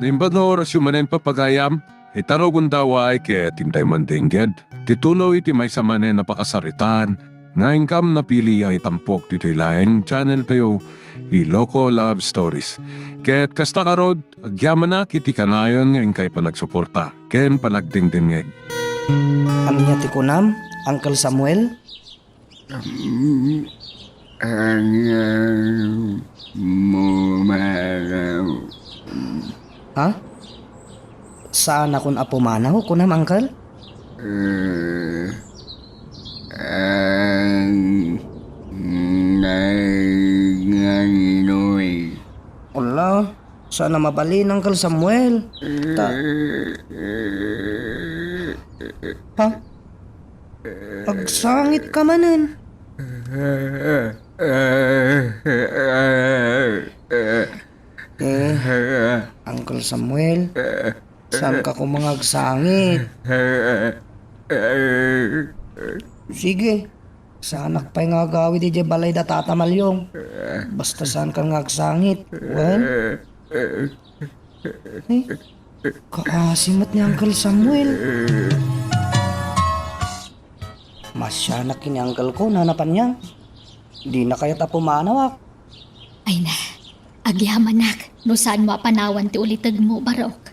Nimbador syumanen papagayam, itarogon daw ay kaya tintay mandingged. Tituloy iti may samanen na pakasaritan, nga ingkam napili ay tampok dito ilaeng channel kayo, Iloko Love Stories. Kaya't kasta karod, agyaman na kiti kanayon nga ingkay panagsuporta, ken panagdingdingeg. Amiya ti kunam, Uncle Samuel? Ha? Saan akong apumanaw, kunam, Uncle? Wala, sana mabalin, Uncle Samuel. Ha? Pagsangit ka manan. Uncle Samuel, saan ka kumangagsangit? Sige, saan pa'y nga gawi di balay da tatamalyong. Basta saan ka ngagsangit. Well, kaasimat ni Uncle Samuel. Masyanak kini uncle ko, nanapan niya. Di na kayo tapumanawak. Ay na, agyamanak, no saan mo apanawan ti ulitag mo, Barok.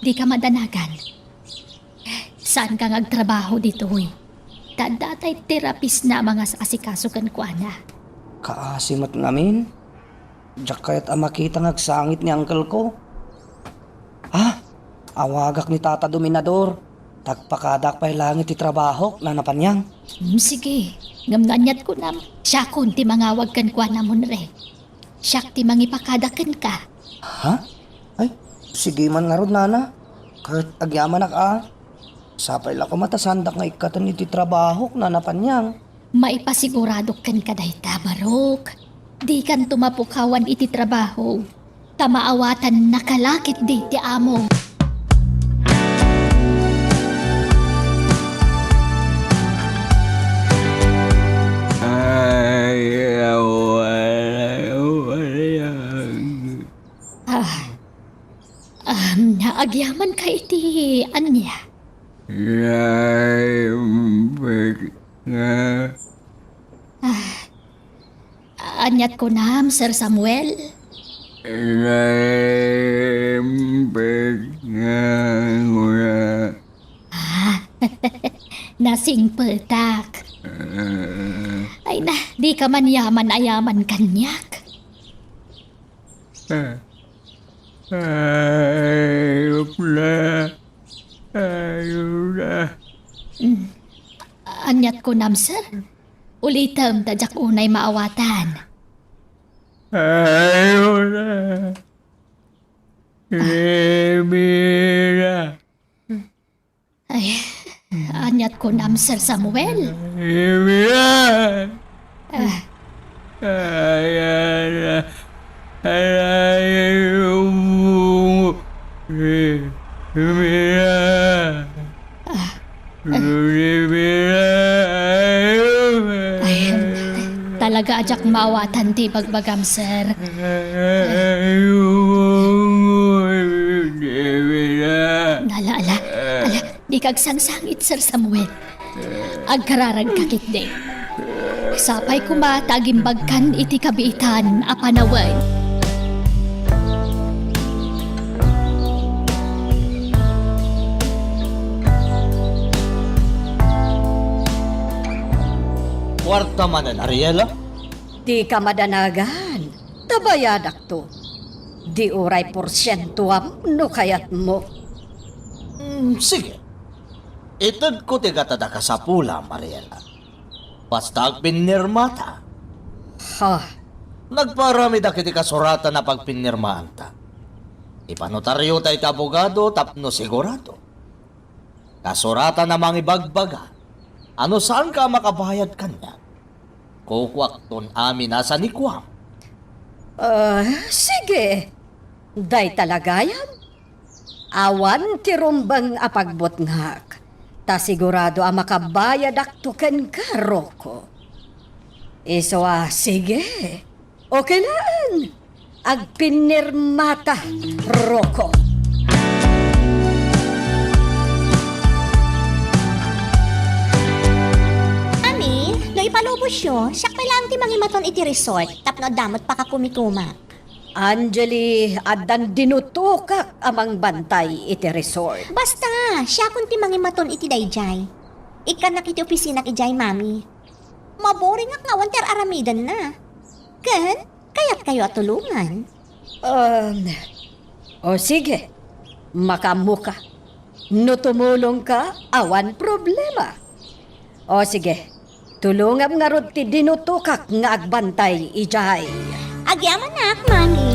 Di ka madanagan. Saan ka ngagtrabaho dito, huy? Dadatay terapist na mga asikasukan ko, ana. Kaasimat namin. Diyak kaya't makita ngagsangit ni uncle ko. Awagak ni Tata Dominador. Tagpakadak pa'y langit ti trabaho, nanapan niyang. Sige, ngamnganyat ko nam. Siya kun ti mangawag kan kwa namon re. Siya ti mangipakadakan ka. Ha? Ay, sige man nga rod, nana. Kahit agyaman Sapay lang ko matasandak nga ikatan iti trabaho, nanapan niyang. Maipasigurado kan kadayta, Barok. Di kan tumapukawan iti trabaho. Tamaawatan nakalakit di ti amo. Naagyaman ka iti anya. Anyat ko nam, Sir Samuel. Nasing petak. Ay na, di ka man yaman ayaman kanyak. Anyat ko nam, sir. Ulitam tadyak unay maawatan. Ay, anyat ko nam, Sir Samuel. Talaga ajak maawatan ti bagbagam, sir. Ala, di kagsangsangit, Sir Samuel. Agkararag kakit de. Sapay kuma tagimbagkan iti kabiitan apanaway. Kwarta manan, Ariela? Di ka madanagan. Tabayadak to. Di uray porsyentuam no kayat mo. Sige. Itod ko ti katadaka sa pula, Ariela. Basta agpinirmata. Ha, Nagparami da kiti kasuratan na pagpinirmaan ta. Ipanotaryo tayo ka abogado tapno sigurado. Kasuratan na mga ibagbaga. Ano saan ka makabayad kanya? Kukwak ton amin nasa ni Kwam. sige. Day talagayan. Awan ti rumbang apagbot ngak. Ta sigurado ang makabayad aktuken ka, Roko. Iso sige. Okay lang. Agpinirmata, Roko. Doy palubos yo, siya lang ti mangimaton iti resort, tapno damot pa ka kumikuma. Anjali, adan dinutukak amang bantay iti resort. Basta, siya kun ti mangimaton iti dayjay. Ikan nakiti opisina ki Jay, mami. Maboring nga ngawan ter aramidan na. Ken, kaya't kayo at tulungan. O sige, makamuka. No tumulong ka, awan problema. O sige, tulungam nga rod ti dinutukak nga agbantay ijay. Agyaman nak, mami.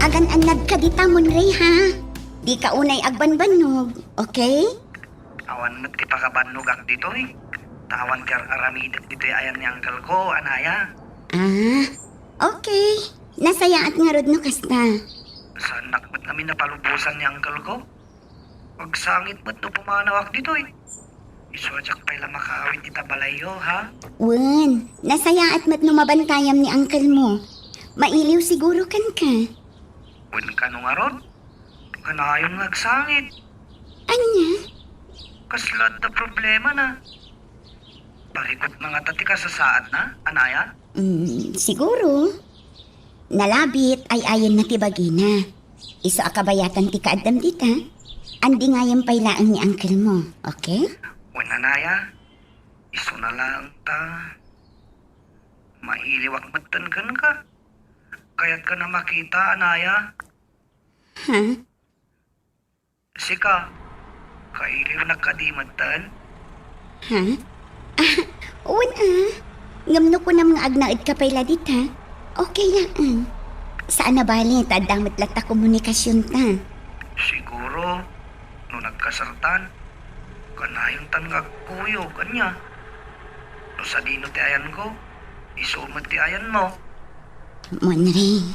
Agan-anad ka di tamon, Ray, ha? Di ka unay agbanbanog, okay? Awan mo't ti pakabanugak dito eh. Tawan kar aramidat dito ayan ni uncle ko, anaya. Ah, okay. Nasaya at nga rod no kasta. Saan nakmat namin napalubusan ni uncle ko? Pagsangit mo't no pumanawak dito eh. Iswadyak pa'y makawit ita balayo, ha? Wen, nasaya at mat numabantayam ni uncle mo. Mailiw siguro kan ka. Wen ka nung aron? Kanayong nagsangit. Anya? Kaslad na problema na. Parikot na nga tati ka sa saad na, anaya? Siguro. Nalabit ay ayon na tibagina. Iso akabayatan ti kaadam dita. Andi nga yung pailaan ni uncle mo, okay? Wen anaya, iso na lang ta. Mailiwak matan ka. Kaya't ka na makita, anaya. Ha? Sika, kailiw na kadimatan. Ha? Uwan Ngamno ko na mga agnaid ka paila dita. Okay lang. Saan na bali, tadamot lata komunikasyon ta. Siguro, no nagkasartan, kanayong tanggag kuyo, kanya. No sa dino ti ayan ko, isumat ti ayan mo. Monre,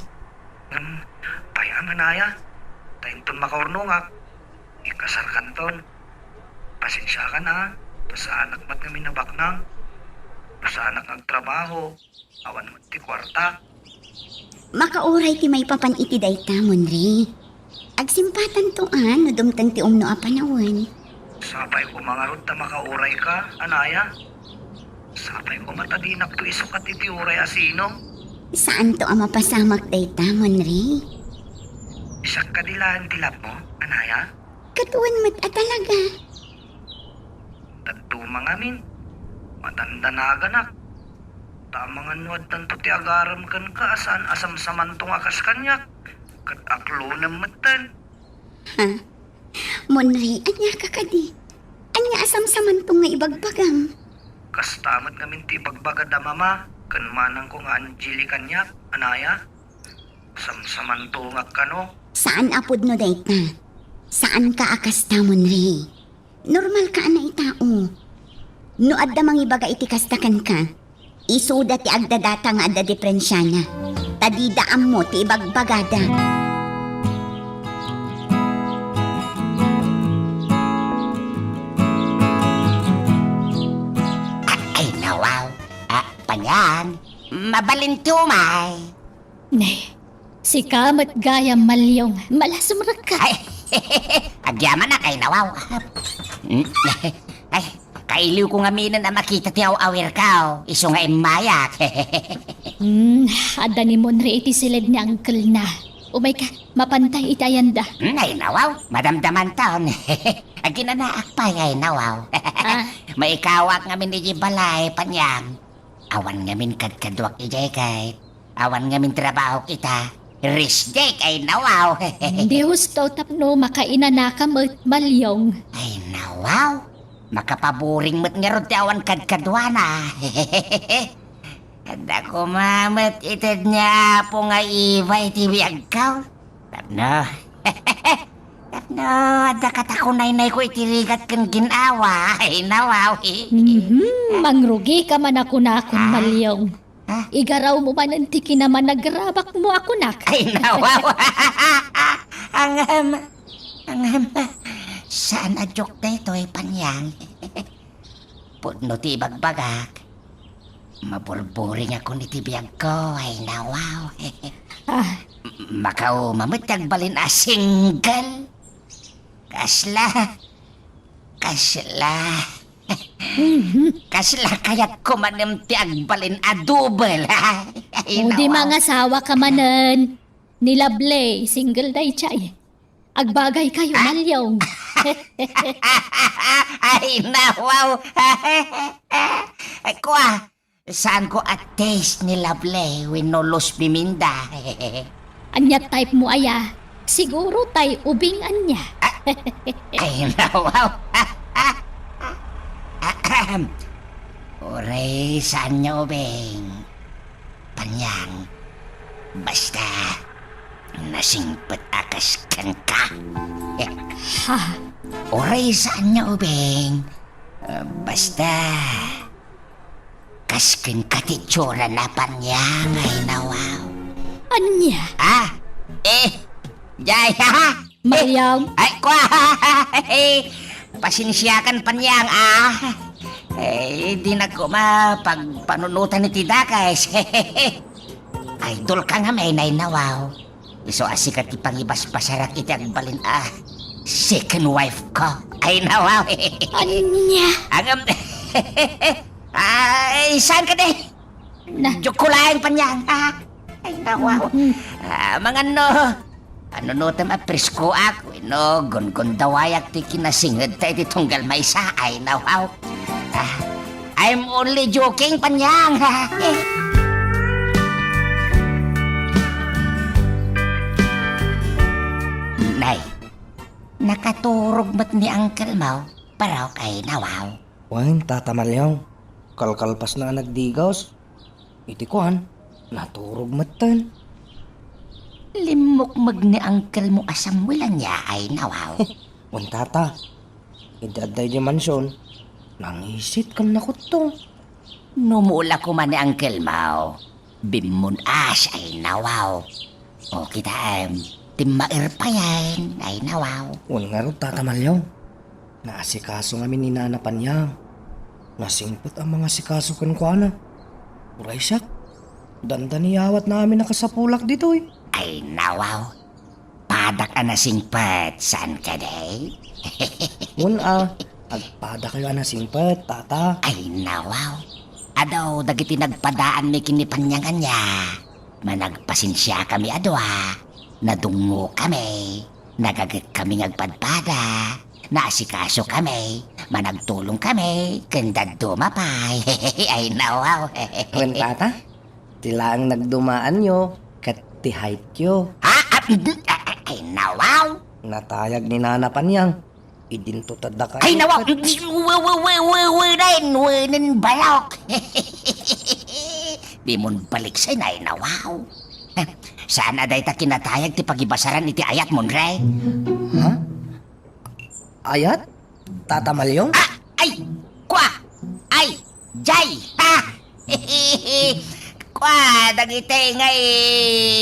Payaman naya, tayo ton makaurnungak, ikasar kanton. Pasensya ka na, sa anak mat nga minabaknang, sa anak nagtrabaho, awan mat ti kwarta. makauray ti may papan iti dayta, Monre. Agsimpatan to no dumtang ti umno apanawan. Sabay ko mga rod na makauray ka, anaya. Sabay ko matadinak to iso ka ti uray asino. Saan to ang mapasamak dayta, Monre? Isak kadilaan tilap mo, anaya. Katuan mat talaga. Tagtumang amin, matanda na aganak. Tamang anuad tanto ti agaram kan ka asan asam samantong akas kanyak. Kat aklo na matan. Ha? Monre, anya ka kadi? Anya asam samantong nga ibagbagang. Kastamat ngamin ti bagbaga da mama. Kan manang ko nga Angeli kanyak, anaya. Samsamantong kano. Saan apod no dayta? Saan ka akas ta, Monre? Normal ka na itao. No adda mangibaga iti kastakan ka, isuda ti agdadata nga adda diferensya na. Tadidaam mo ti ibagbagada. Ay, nawaw. Panyan. Mabalintumay. Nay, si kamat gaya malyong malasumrak ka. Ay, agyaman na kay nawaw. Ay, kailiw ko nga minan na makita ti awir ka. Iso nga imayak. Ada ni Monre iti silid ni uncle na. Umay ka, mapantay itayanda. Ay, nawaw. Madamdaman taon. Aginanaak pa ay nawaw. Maikawak nga min iji balay, panyang. Awan nga min kadkadwak ijay kay. Awan nga min trabaho kita. Risjay kay nawaw. Hindi husto tapno makainanaka mat malyong. Ay, nawaw. Makapaburing mat nga ron ti awan kadkadwana. Ada ko mamat itad niya po nga ibay ti biyagkaw. Tapno. Tapno, ada katakunay-nay ko itirigat kan ginawa. Ay, nawaw. Mangrugi ka man ako na akong malyong. Ha? Igaraw mo man antiki naman nagrabak mo ako nak. Ay, nawaw. Ang saan adyok na ito ay panyang? Pudno ti bagbagak. Maburburing ako ni tibiyag ko. Ay, nawaw. Makao mamatag balin a single. Kasla. Kasla kayat ko manem ti agbalin a double. Ay, O di nawaw. mga asawa ka manen. Nilablay, single day chay. Agbagay kayo, malyong. Ay, nawaw. Ay, kwa. Saan ko at taste ni Lovely winolos biminda. Anya type mo aya. Siguro tay ubing anya. Ay, nawaw. Ore, saan niyo, Beng? Panyang. Basta, nasingpet akas kan ka. Ha? Ore, saan niyo, Beng? Basta, kaskin katitsura na panyang ay nawaw. Anya? Jay, ha? Malyong? Ay, kwa! Pasinsyakan panyang, di na ko mapagpanunutan ni Tidakais. Idol ka nga may nainawaw. Iso asikat ipangibas pasarak iti agbalin, second wife ko. Ay, nawaw. Anya? Agam, saan ka de? Na? Jukulain panyang, Ay, nawaw. Mga no, ano no tam apresko ako, no, gun-gundawayak ti kinasingad tayo ti tunggal may sa, ay nawaw. I'm only joking, panyang. Nay, nakaturog mat ni Uncle Mau, paraw kay nawaw. Wan, Tata Malyong. Kalkalpas na nagdigaws. Iti kuhan, naturog matan. Limukmag ni Uncle mo asam wala niya ay nawaw. Wan, Tata. Idaday di mansyon. Nangisit kan nakutong. Numula ko man ni Uncle Mau. Bimun as ay nawaw. O kita timair pa yan ay nawaw. Wan nga ro, Tata Malyong. Naasikaso nga mininaanapan niya. Nasingpot ang mga sikaso kan kuana. Uray siya. Dandaniyawat namin nakasapulak dito eh. Ay nawaw. Padak anasingpat saan ka day? Wan agpada kayo anasingpet, Tata. Ay nawaw. Adaw dagiti nagpadaan ni kinipanyangan niya. Managpasinsya kami adwa. Nadungo kami. Nagagit kami ngagpadpada. Naasikaso kami. Managtulong kami. Kandad dumapay. Ay nawaw. Wan, Tata. Tila ang nagdumaan nyo. Kat ti height yo. Ay nawaw. Natayag ni Nana Panyang. Idinto tada kayo. Ay nawaw. Winin balok. Di mon balik sa ay nawaw. Saan aday ta kinatayag ti pagibasaran iti ayat mon ray? Ha? Ayat? Tata Malyong? Ay! Kwa! Ay! Jay! Ha! Kwa! Dagiti ngay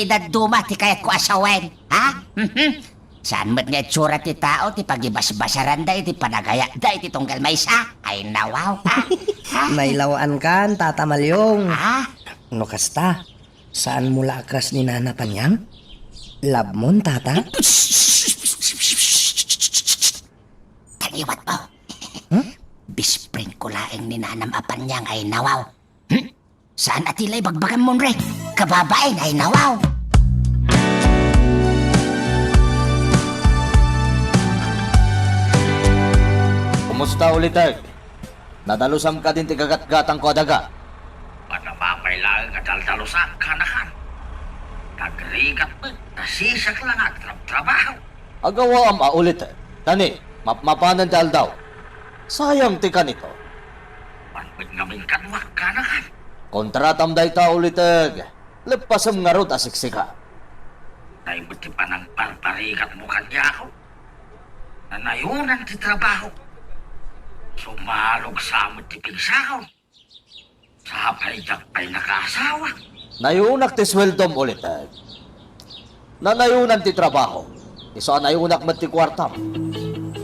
daduma ti kayat ko asawen. Ha? Saan mo't nga itsura ti tao ti pagibasbasaran da iti panagaya da iti tunggal maysa? Ay nawaw! Ha? Nailawaan kan, Tata Malyong. Ha? No kasta? Saan mula akras ni Nana Panyang? Love mon, Tata? Taliwat mo. Huh? Bispring ko laeng ni Nanam Apanyang ay nawaw. Saan atilay bagbagan mon re? Kababain ay nawaw. Kumusta ulit, Eg? Nadalusam ka din ti gagat-gatang ko adaga. Panamamay lang ka dal-dalusan kanahan. Nagrigat mo, nasisak lang at trabaho. Agawa am ulit, Tani, mapanan dal daw. Sayang ti ka nito. Panwid ngamin kanwak kanahan. Kontratam day ta ulit, Eg. Lepasam nga rod asiksika. Naibuti pa ng parparikat mo kanya ako. Nanayunan ti trabaho. Sumalog sa amot ti pigsaw. Sabay pa'y nakasawa. Nayunak ti sweldom ulit, Eg. Nanayunan ti trabaho. Iso nayunak mat ti kwartam.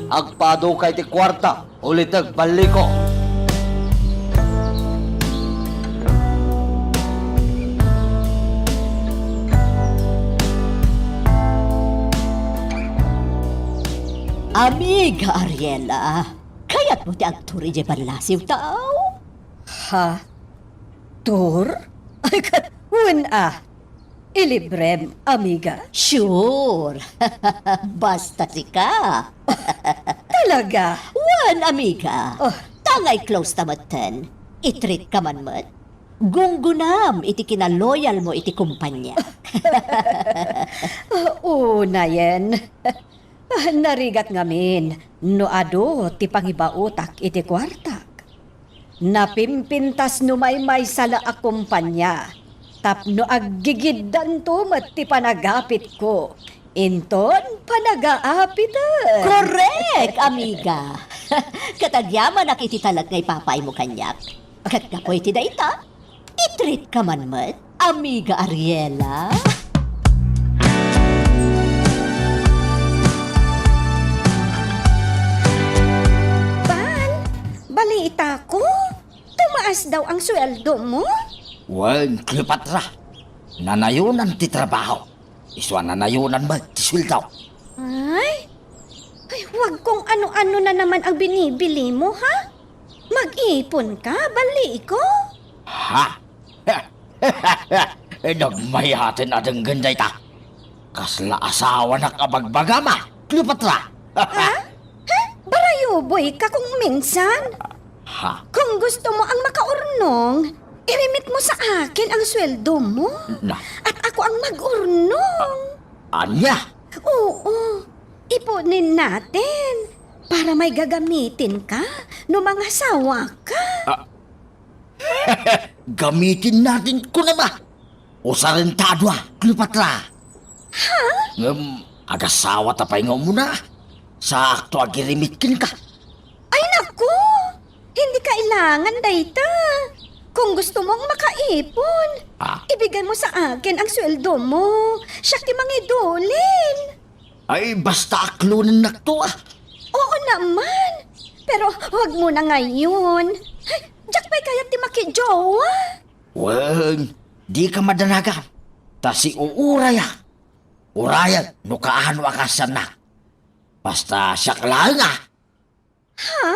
Agpado kay ti kwarta ulit, Eg, baliko. Amiga Ariela, kaya't mo ti agturi di balasiw tao? Ha? Tur? Ay kat, ilibrem, amiga? Sure. Basta si ka. Talaga? Amiga. Tangay close tamatan. Itreat ka man mat. Gunggunam, iti kinaloyal mo iti kumpanya. Una yan. Narigat ngamin, no ado ti pangibautak iti kwartak. Napimpintas no may sala a kumpanya. Tapno aggigiddan to mat ti panagapit ko. Inton, panagaapitan. Correct, amiga. Katagyaman ak iti talag ngay papay mo kanyak. Kat kapoy ti dayta, itreat ka man mat, amiga Ariela. Balita ko, tumaas daw ang sweldo mo? Wen, Cleopatra. Nanayunan ti trabaho. Iswa nanayunan ba ti sweldo? Ay, wag kung ano-ano na naman ang binibili mo, ha? Mag-ipon ka, bali ko? Ha? Nagmayatin adang ganday ta. Kasla asawa na kabagbagama, Cleopatra. Barayuboy ka kung minsan. Ha? Kung gusto mo ang makaurnong, irimit mo sa akin ang sweldo mo. Na, At ako ang mag-urnong. anya? Oo, ipunin natin para may gagamitin ka no mga sawa ka. Gamitin natin ko na ba? Usarentado Cleopatra. Ha? Agasawa tapay nga muna. Sakto agirimitin ka. Ay naku, hindi kailangan dayta. Kung gusto mong makaipon, ibigay mo sa akin ang sweldo mo. Siya ti mangidulin. Ay, basta aklunin na to Oo naman. Pero wag mo na ngayon. Ay, Jack pa'y kaya ti makijowa. Wen, di ka madanagan. Ta si uuraya. Uraya, no kaano akasan na. Basta siya lang Ha?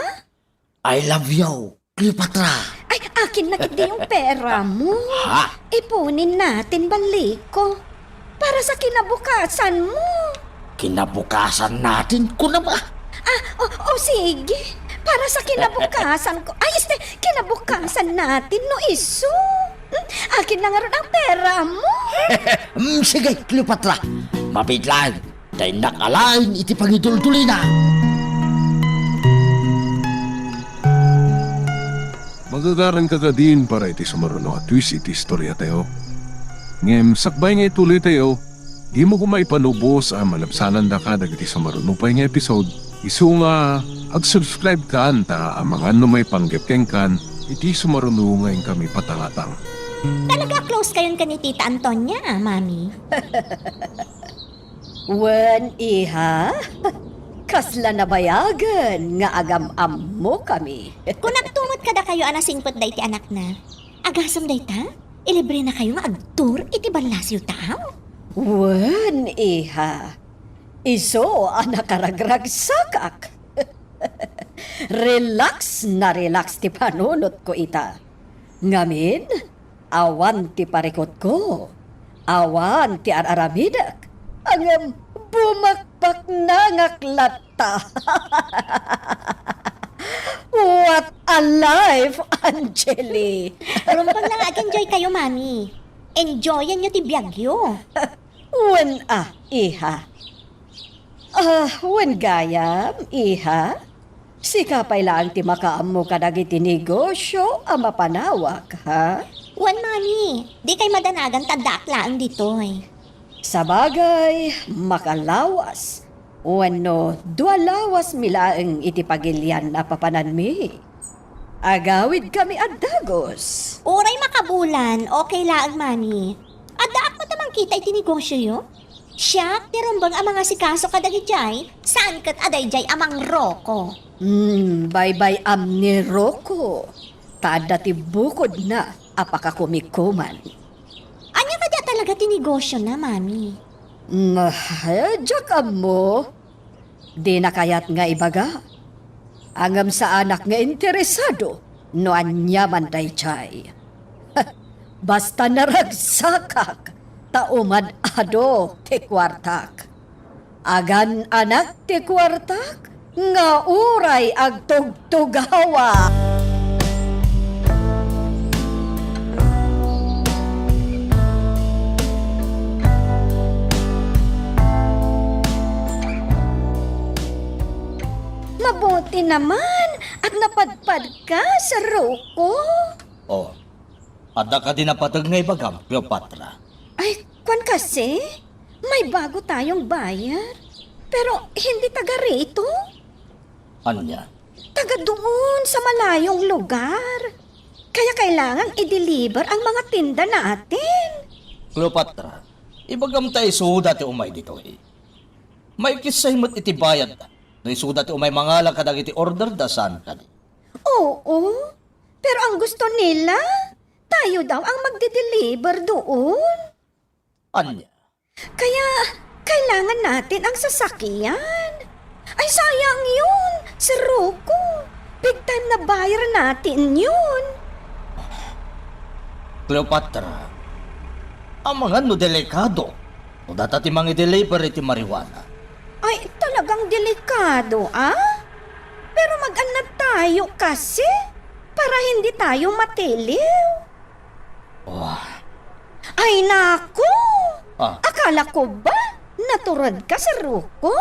I love you, Cleopatra. Ay, akin na kiti yung pera mo. Ha? Ipunin natin balik ko. Para sa kinabukasan mo. Kinabukasan natin ko na ba? Sige. Para sa kinabukasan ko. Ay, kinabukasan natin, no iso. Akin na nga ron ang pera mo. Sige, Cleopatra. Mabiglan. Dahil nakalain iti pangidultuli na. Magagaran ka din para iti sumaruno at twist iti istorya tayo. Ngem, sakbay nga ituloy tayo, di mo kumaipanubos ang malabsanan da ka dagiti sumaruno pa nga episode. Isu nga, ag-subscribe ka anta ang mga may panggapkeng kan, iti sumaruno ngayon kami patangatang. Talaga close kayon ka ni Tita Antonia, Mami. Wen, iha? Kasla na bayagan nga agam-am mo kami. Kung nagtumot kada kayo ana singpot day ti anak na, agasam day ta? Ilibre na kayo nga agtur iti balasyo tao. Wen, iha? Iso ang nakaragragsakak. Relax na relax ti panunot ko ita. Ngamin, awan ti parikot ko. Awan ti araramidak. Ang bumakbak na ngaklata. What a life, Angeli! Rumpag na nga enjoy kayo, Mami. Enjoyan nyo ti biyagyo. Wen iha. Wen gayam, iha. Sikapay lang ti makaam mo kadagiti negosyo ang mapanawak, ha? Wan, Mami. Di kay madanagan tadaklaan dito eh. Sa bagay, makalawas. Wano, dualawas milaeng iti pagilyan na papanan mi. Agawid kami at dagos. Uray makabulan, okay laang, Mami. Adaak mo tamang kita iti negosyo yo? Siya, tirumbang ang mga sikaso kadagi jay, saan kat aday jay amang roko. Bye-bye ni Rocco. Tada ti bukod na apakakumikuman. Anya ka da talaga tinegosyo na, Mami? Diyak mo. Di na kayat nga ibaga. Angam sa anak nga interesado, no anyaman day chay. Basta naragsakak, taumad ado ti kwartak. Agan anak ti kwartak, nga uray agtugtugawa. Mabuti naman at napadpad ka sa roko. Oh, ada ka din napatag nga ibagam, Cleopatra. Ay, kwan kasi, may bago tayong bayar. Pero hindi taga rito. Anya? Taga doon sa malayong lugar. Kaya kailangan i-deliver ang mga tinda natin. Cleopatra, ibagam tayo suda ti umay dito eh. May kisay mo't itibayad na. No isuda ti umay mga kadag iti order da saan ka di. Oo, pero ang gusto nila, tayo daw ang magde-deliver doon. Anya? Kaya kailangan natin ang sasakyan. Ay sayang yun, si Rocco. Big time na buyer natin yun. Cleopatra, ang mga no delikado. No data ti mga deliver iti marijuana. Ay talagang delikado, ah? Pero mag-anad tayo kasi para hindi tayo matiliw. Oh, Ay nako! ah, Akala ko ba naturad ka sa Rocco?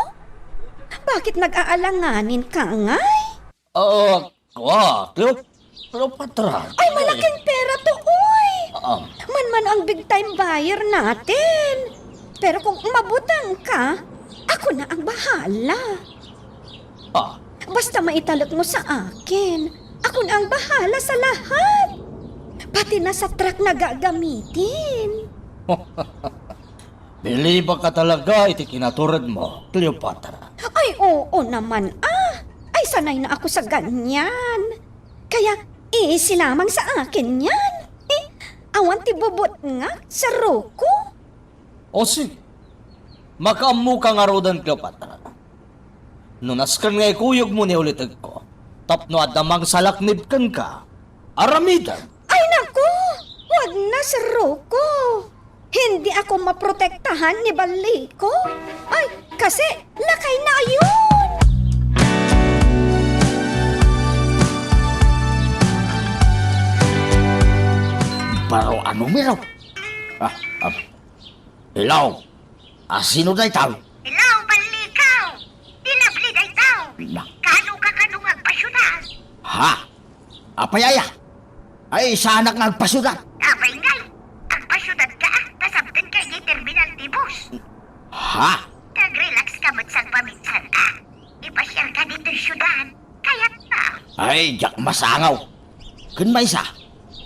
Bakit nag-aalanganin ka ngay? Cleopatra. Ay malaking pera to, uy! Ah, Man ang big time buyer natin. Pero kung mabutang ka, ako na ang bahala. ah, Basta maitalok mo sa akin, ako na ang bahala sa lahat. Pati na sa truck na gagamitin. Biliba ka talaga iti kinaturad mo, Cleopatra. Ay, oo naman Ay, sanay na ako sa ganyan. Kaya, silamang sa akin yan. Awan ti bubot nga sa Rocco. O sige, makaamu ka nga rodan, Cleopatra. Nunaskan nga ikuyog mo ni ulitag ko, tapno at namang salaknib kan ka, aramidan. Ay, naku! Wag na sa Rocco. Hindi ako maprotektahan ni Baliko. Ay, kasi lakay na yun! Pero ano miro? Ilaw, sino day tao? Hello, balikaw! Dinabli day tao! Kano ka kanong agpasyunan? Ha? Apayaya? Ay, sa anak ng pasudan. Abay ngay! Agpasyunan ka tasabtan kay di terminal di bus. Ha? Nag-relax ka mo't sang paminsan Ipasyal ka dito syudan. Kaya't na. Ay, jak masangaw. Kunmay sa.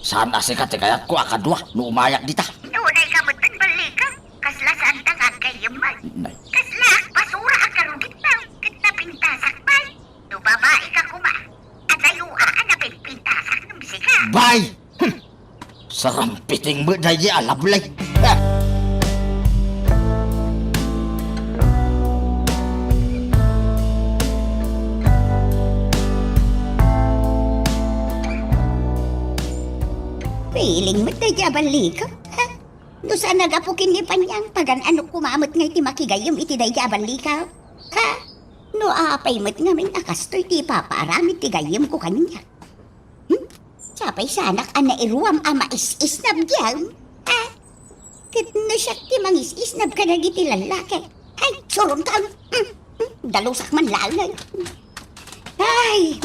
Saan asikat kayat ko akadwa no umayak dita? Nunay ka mo't balikaw. Kasla saan tangag kayo man. Nay. Kasla, basura ang karugit na. Kitna pintasak man. No babae ka kuma. At layua ka na pintasak ng sika. Bay! Sarampiting mo na di alablay. Feeling mo tayo balika? Ha? No saan nagapukin ni Panyang pagan ano kumamot nga iti makigayom iti dahi balika? Ha? No apay mo't nga min akastoy ti paparamit ti gayom ko kanya. Sapay sanak ana iruam ama is-isnab diyam. Ha? Kit no siya ti mangis-isnab ka na iti lalaki. Ay, suron ka. Dalusak man lalay. Ay,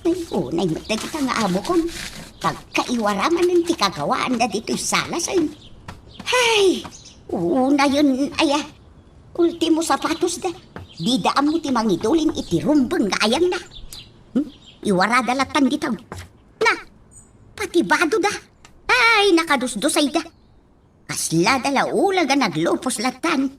ay, unay mo't na kita nga amo kon. Pagkaiwaraman ng tikagawaan na dito'y sala sa inyo. Hay! Una yun, aya. Ultimo sapatos da. Di daan mo ti mangidulin iti rumbang nga ayang na. Iwarada latan ditaw. Na, patibado da. Ay, nakadusdusay da. Kasla dala ula ga naglupos latan.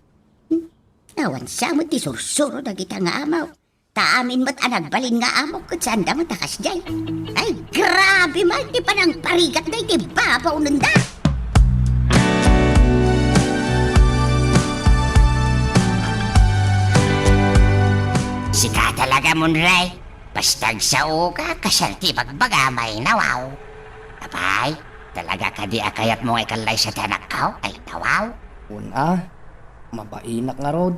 Awan sa mo ti sursuro na kita nga amaw. Taamin mo't anagbalin nga amo kat saan da matakas dyan. Ay, grabe man, di pa nang parigat na iti babaw nun da. Sika talaga, Munray. Bastag sa uka, kasalti pagbagamay nawaw. Abay, talaga ka di akayat mong ikalay sa tanak ko, ay nawaw. Una, mabainak nga rod.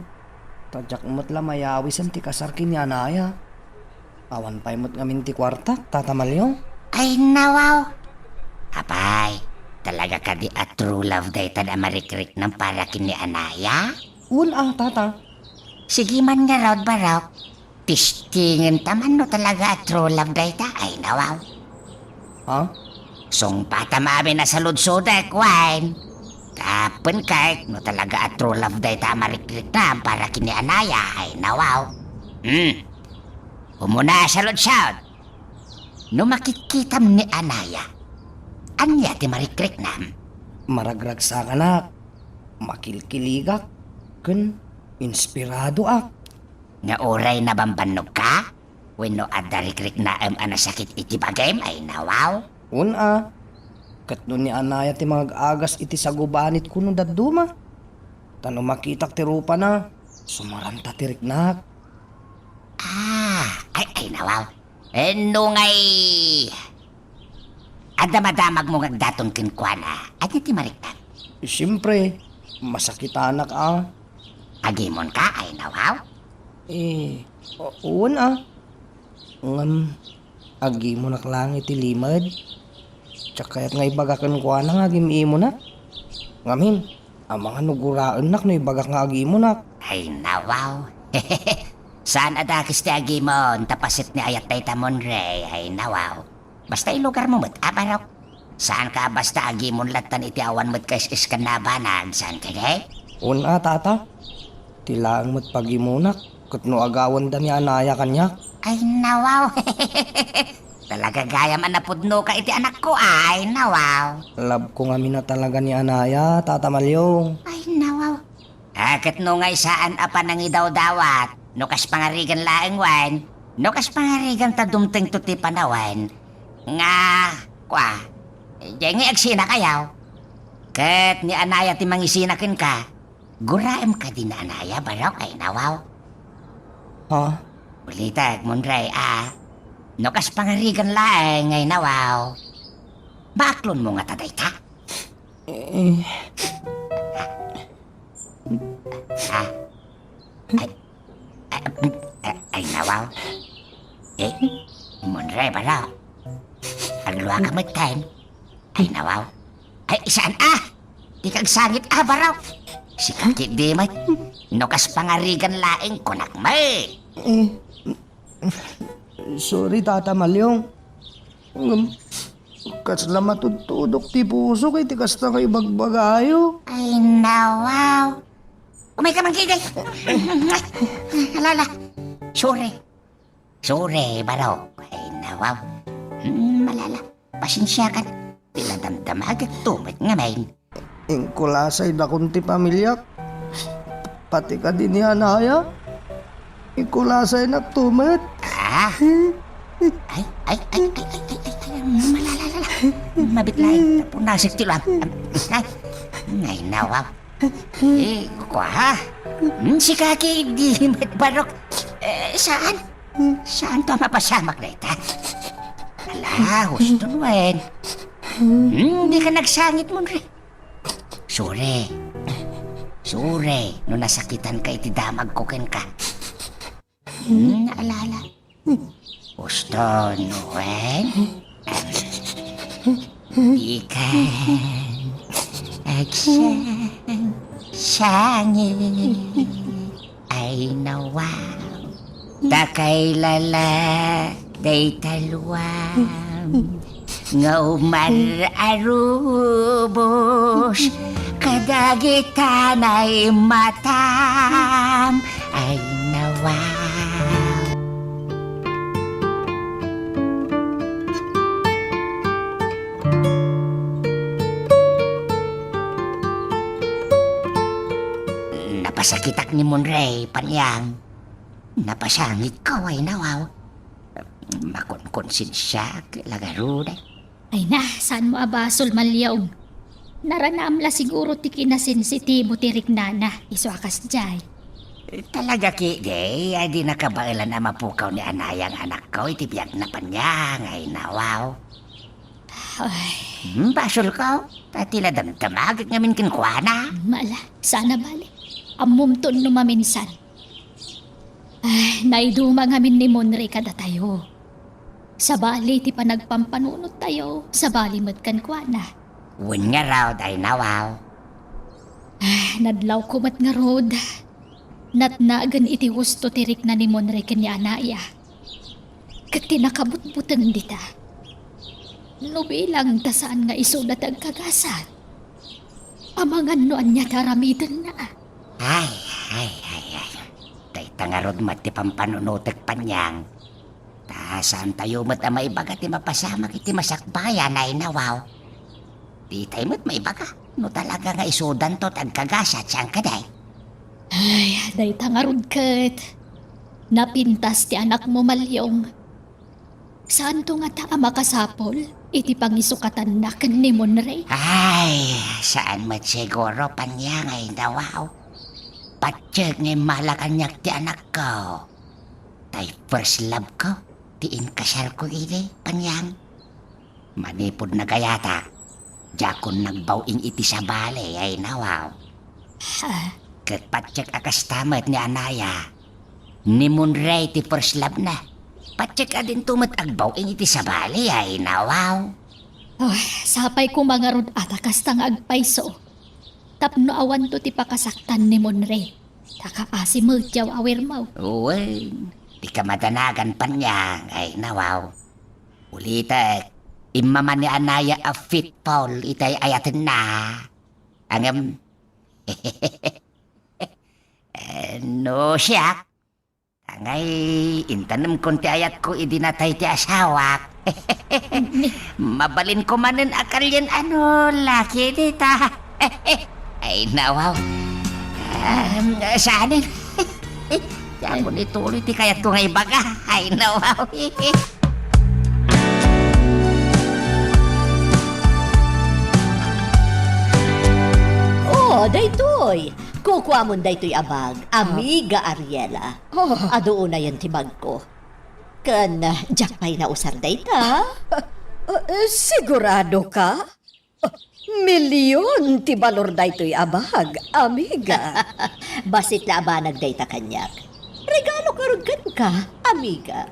Tadyak mo't la mayawis ang tikasarkin niya naya. Awan pa'y mo't ngamin ti kwarta, tatamalyo. Ay nawaw. Abay, talaga ka di a true love day tan amarikrik ng para kini Anaya? Una, tata. Sige man nga rod barok. Tistingin taman no talaga a true love day ta, ay nawaw. Ha? Song patamabi na sa ludsoda, kwan. Kapan kahit no talaga a true love day ta amarikrik na para kini Anaya, ay nawaw. Umuna sa ludsod. No makikitam ni Anaya, anya ti marikrik nam. Maragrag sa kanak. Makilkiligak. Kun, inspirado ak. Nga oray na bambanog ka? Wenno adarikrik na anasakit iti bagay ay nawaw. Una, katno ni Anaya ti mga agas iti sagubanit kuno daduma. Tano makitak ti rupa na, sumaranta ti riknak. Ay nawaw. No ngay... Adamadamag mo ngagdaton kinkwana, at ti mariknak. Siyempre, masakitanak Agimon ka, ay nawaw. Una. Agi mo nak lang iti limad. Tsaka nga ibagakan ko na nga agimi mo na. Ngamin, ang mga nuguraan nak no ibagak nga agi mo nak. Ay nawaw. Saan adakis ti agimon, tapasit ni ayat tay tamon re, ay nawaw. Basta ilugar mo mo't aparok. Saan ka basta agimon latan iti awan mo't kais ka nabanag, saan ka gay? Una, tata. Tilaang mo't pagimunak. Katno agawan da ni Anaya kanya. Ay nawaw. Talaga gaya man napudno ka iti anak ko, ay nawaw. Love ko nga mina talaga ni Anaya, Tata Malyong. Ay nawaw. Kat no ngay saan apa nangi daw-dawat. No kas pangarigan laeng wan. No kas pangarigan ta dumteng to ti panawan. Nga, kwa. Diyan nga agsina kayaw. Kat ni Anaya ti mangisinakin ka. Guraem ka din na Anaya, barok ay nawaw. Ha? Ulitag, Munray, no kas pangarigan laeng ay nawaw. Baklon mo nga taday ta. Ay nawaw. Munray, barok. Agluwa ka magtain. Ay nawaw. Ay saan di kagsangit barok. Si kakit di may. No kas pangarigan laeng kunak may. Sorry, Tata Malyong. Kasla matutudok ti puso kay ti kasta kay bagbagayo. Ay nawaw. Umay ka man kigay. Alala. Sorry. Sorry, barok. Ay nawaw. Malala. Pasensya ka. Tila damdamag at tumit nga main. Ingkulasay na kunti pamilya. Pati ka din ni Anaya. Ingkulasay na tumit. Ay. Malalala. Mabitlay. Punasik tilam. Ay nawaw. Kwa. Si Kaki di barok. Saan? Saan to mapasamak na ita? Ala, gusto naman. Hindi ka nagsangit mo rin. Sure. No nasakitan ka iti damag ko ken ka. Naalala. Gusto naman. Ikan. Sangit. Ay nawaw. Takay lala. Day taluam. Nga umar arubos. Kadagitan ay matam. Ay nawaw. Napasakitak ni Munray, Panyang. Napasangit ko ay nawaw. Makonkonsensya, lagaro na. Ay na, saan mo abasol malyaw? Naranam la siguro ti kinasensitibo ti riknana, iso akas jay. Talaga ki, day, ay di nakabailan na mapukaw ni anayang anak ko, itibiyak na pa niya, ngay nawaw. Ay, Basol ko, tila damdamagit ngamin kinkwana. mala, sana bali. Amumton no maminsan. Ay, naiduma ngamin ni Monre kada tayo. Sa bali, ti pa nagpampanunot tayo. Sa bali, matkan kwa na. Wun nga raw, day nawaw. Ay, nadlaw ko mat nga rod. Natnagan iti gusto tirik na ni Monre kanya anaya. Kat tinakabut-butang dita. No bilang tasaan nga isulat ang kagasat. Amangan noan niya taramitan na. Ay. Day tangarod mati pampanunutek panyang. Saan tayo mat ang maibaga ti mapasama kiti masakbayan ay nawaw. Di tayo mat maibaga. No talaga nga isudan to tag kagasat siyang kaday. Ay, day tangarod kat. Napintas ti anak mo malyong. Saan to nga ta makasapol? Iti pangisukatan na kan ni Monre. Ay, saan mat siguro panyang ay nawaw. Patseg ngay malakanyak ti anak ko. Tay first love ko, tiin kasal ko ini, panyang. Manipod na gayata. Jakon nagbawing iti sa bale ay nawaw. Kat patseg akas tamat ni anaya. Ni Monre ti first love na. Patseg adin tumat agbawing iti sa bale ay nawaw. Ay, sapay ko mga rod atakas tang agpayso. Tapno awan to ti pakasaktan ni Monre. Takaasi mo tiyaw awer mo. Uy, di ka madanagan pa niya, ay nawaw. Ulitek, imaman ni anaya a fit Paul, itay ayatin na. Angam, no siya. Angay, intanam konti ayat ko idinatay ti asawak. Mabalin ko manen akalyan ano, laki dita. Ay nawaw. Saanin? Yan mo nituloy ti kayat ko ngay baga. Ay nawaw. Oh, daytoy. Kukuha mo daytoy abag, amiga Ariela. Adoon na yan tibag ko. Kan, jakpay na usar dayta. Sigurado ka? Milyon ti balor daytoy abag, amiga. Basit na abanag dayta kanyak. Regalo karugan ka, amiga.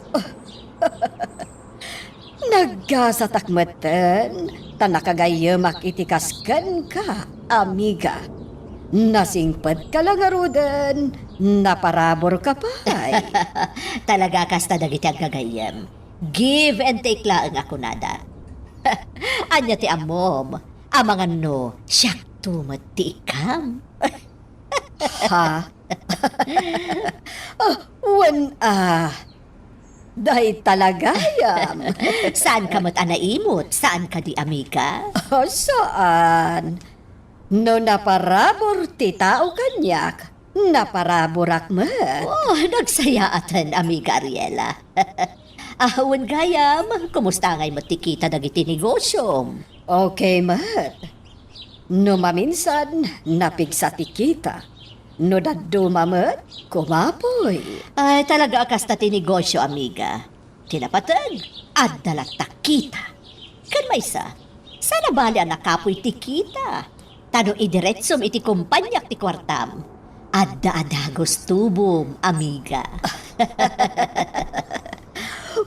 Nagkasatakmatan, tanakagayamak itikaskan ka, amiga. Nasingpad ka lang arudan, naparabor ka pa. Talaga kasta dagiti ang kagayam. Give and take laang ako nada. Anya ti amom, amangan no, siyak tumat ti ikam. Ha? Dahi talaga yam. Saan ka mat anaimot? Saan ka di amiga? Saan? No naparabor ti tao kanyak, naparaborak mo. Oh, nagsayaatan, amiga Ariela. Ahawan gayam, kumusta ngay matikita dagiti negosyo? Okay, mat. No maminsan, napigsa tikita. No daddo mamat, kumapoy. Ay, talaga akas ta tinegosyo, amiga. Tinapatag, at dalat takita. Kan maysa, sana bali ang nakapoy tikita. Tano idiretsom iti kumpanyak ti kwartam. Adda-adagos tubom, amiga.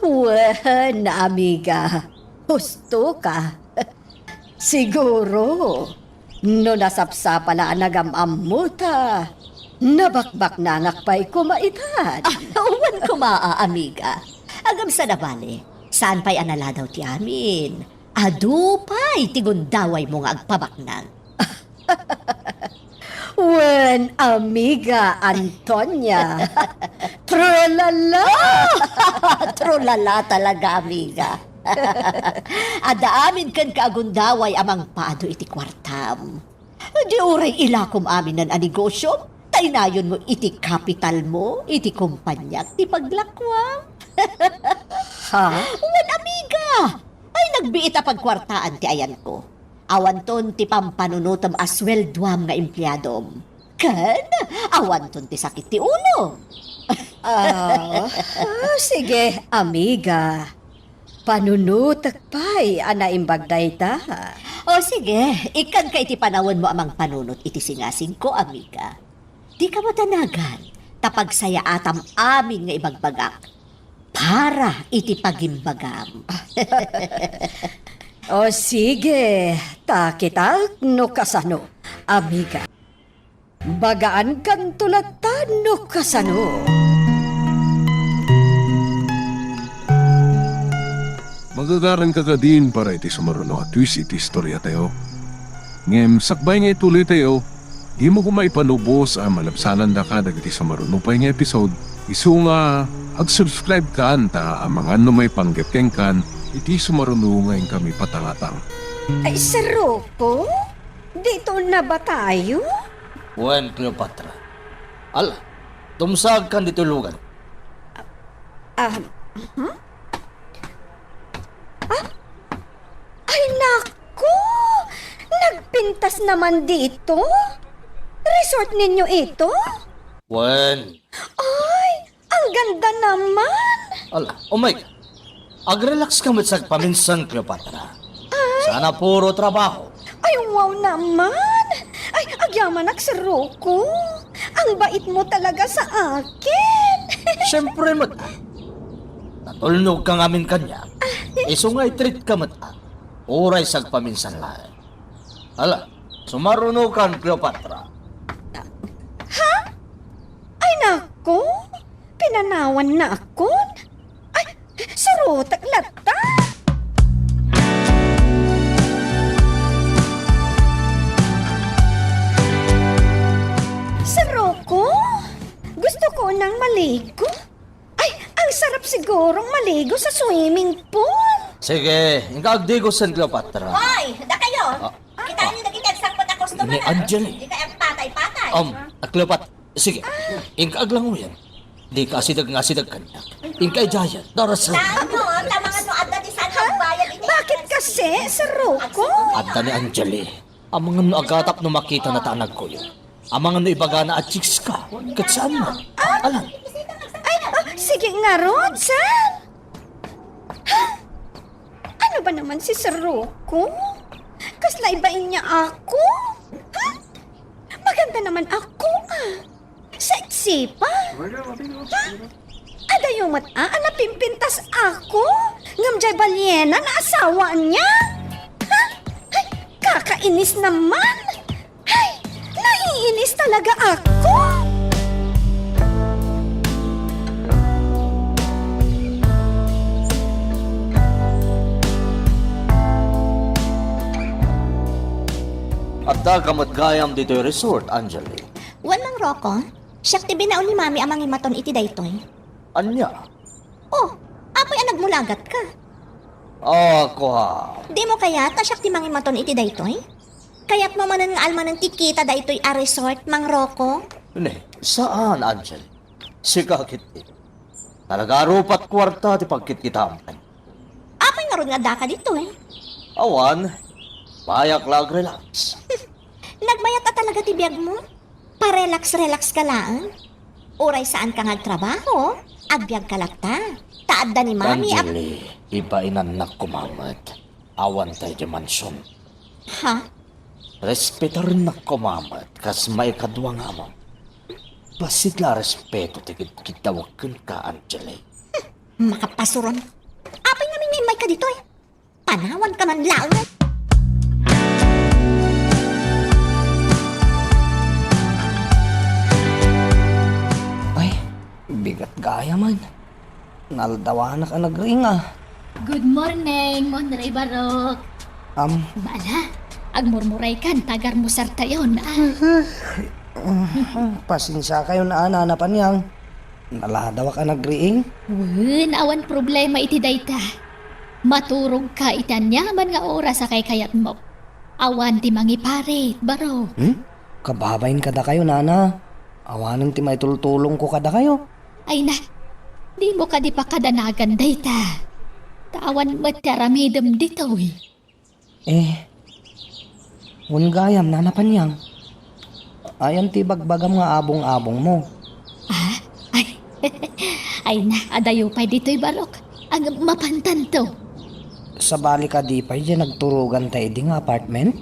Wen, amiga. Husto ka. Siguro. No nasapsapa na nagamammuta. Nabakbak na ngakpay kumaitan. Uwan kumaa, amiga. Agam sa nabali. Saan pa'y anala daw ti amin? Adu pa'y tigundaway mo nga agpabaknang. Wen, amiga Antonia. Trolala! Trolala talaga, amiga. Ada amin kan kaagundaway amang paado iti kwartam. Di uray ilakom amin nan anegosyo. Taynayon mo iti kapital mo, iti kumpanyak, ti paglakwam. Ha? Wen, amiga! Ay nagbiit a pagkwartaan ti ayan ko. Awan ton ti pampanunutom aswelduam nga empleyadom. Kan, awan ton ti sakit ti ulo. Sige, amiga. Panunutak pa'y anaimbag dayta. O sige, ikan ka iti panawon mo amang panunot iti singasing ko, amiga. Di ka matanagan, tapag saya atam amin nga ibagbagak. Para iti pagimbagam. O sige, takitak no kasano, amiga. Bagaan kan tulatan no kasano. Magagaran ka din para iti sumaruno at twist iti istorya tayo. Ngem, sakbay nga ituloy tayo, di mo kumaipanubos ang malapsanan da ka iti sumaruno pa nga episode. Isu nga, ag-subscribe ka anta ang mga may panggepkeng kan, iti sumaruno ngayon kami patangatang. Ay, Saroko? Dito na ba tayo? Wen, Cleopatra. Ala, tumsag kan dito lugan. Ay, naku! Nagpintas naman dito? Resort ninyo ito? Wen, Ay, ang ganda naman! ala, oh my God. Ag-relax ka sa paminsan, Cleopatra. Sana puro trabaho. Ay, wow naman! Ay, agyaman Saroko. Ang bait mo talaga sa akin. Siyempre, mata. Natulnog ka ngamin kanya. Iso nga'y treat ka, mata. Oray sag paminsan lang. Ala, sumarunukan, Cleopatra. Ay, naku! Pinanawan na ako? Ay, sarutak lata! Saroko, gusto ko nang maligo. Ay, ang sarap sigurong maligo sa swimming pool. Sige, ingkaagdigosan, Cleopatra. Hoy, da kayo! Kita niyo nagkitagsang pa na customer, Ni Angeli. Di kayang patay-patay. Cleopatra, sige, ingkaag lang mo yan. Di ka asidag nga asidag kanya. Ingkay jayan, darasan. Ano, tamangan mo at di saan magbayad. Bakit kasi, Saroko? Adda ni Angeli, ang mga no agatap no makita na tanag ko yun. Ang mga no ibaga na at chicks ka, kat saan mo? Alam, Ay, sige nga, Rodsan. Ano ba naman si Saroko? Kasla ibain niya ako? Ha? Maganda naman ako, Sexy pa? Ha? Ada yung mata, napimpintas ako? Ngamjay balyena na asawa niya? Ha? Ay, kakainis naman! Ay, naiinis talaga ako! adda kamat gayam dito yung resort, Angeli. Wan mang Roko, siyak ti binaon ni Mami amang imaton iti daytoy. Anya? Oh, apoy ang nagmulagat ka. Ako ha. Di mo kaya ta siyak ti mangimaton iti daytoy? Kaya't mo manan nga alman ng tikita daytoy a resort, mang Roko? Ne, saan, Angeli? Sikakit din. Talaga rupat kwarta ti pagkit-kitampan. Apoy nga ron nga daka dito Awan, bayak lag relax. Nagbayat ka talaga ti biyag mo? Pa-relax-relax ka lang? Uray saan ka nagtrabaho? Agbyag ka lakta. Taadda ni Mami Angeli, iba inanak kumamat. Awan tayo di mansyon. Ha? Respeto rin na kumamat, kas may kadwa nga mo. Basit la respeto tigit kitawakin ka, Angeli. Makapasuron. Apay nga may ka dito Panawan ka man lang. Ay, bigat gaya man. Naldawa na ka nagring Good morning, Monray Barok. Bala, agmurmuray kan, tagar mo sartayon, Pasensya kayo na ananapan yang. Naladawa ka nagriing? Awan problema iti dayta. Maturog ka itanyaman nga oras sa kay kayat mo. Awan ti mangiparit, Barok. Kababayin kada kayo, nana. Awanan ti may tultulong ko kada kayo. Ay na, di mo ka di pa kadanagan dayta. Tawan mo taramidam dito Gayam, nanapan yang. Ayan ti bagbagam nga abong-abong mo. Ay, ay na, adayo pa dito'y barok. Ang mapantan to. Sa bali ka di pa dyan nagturugan tayo di nga apartment?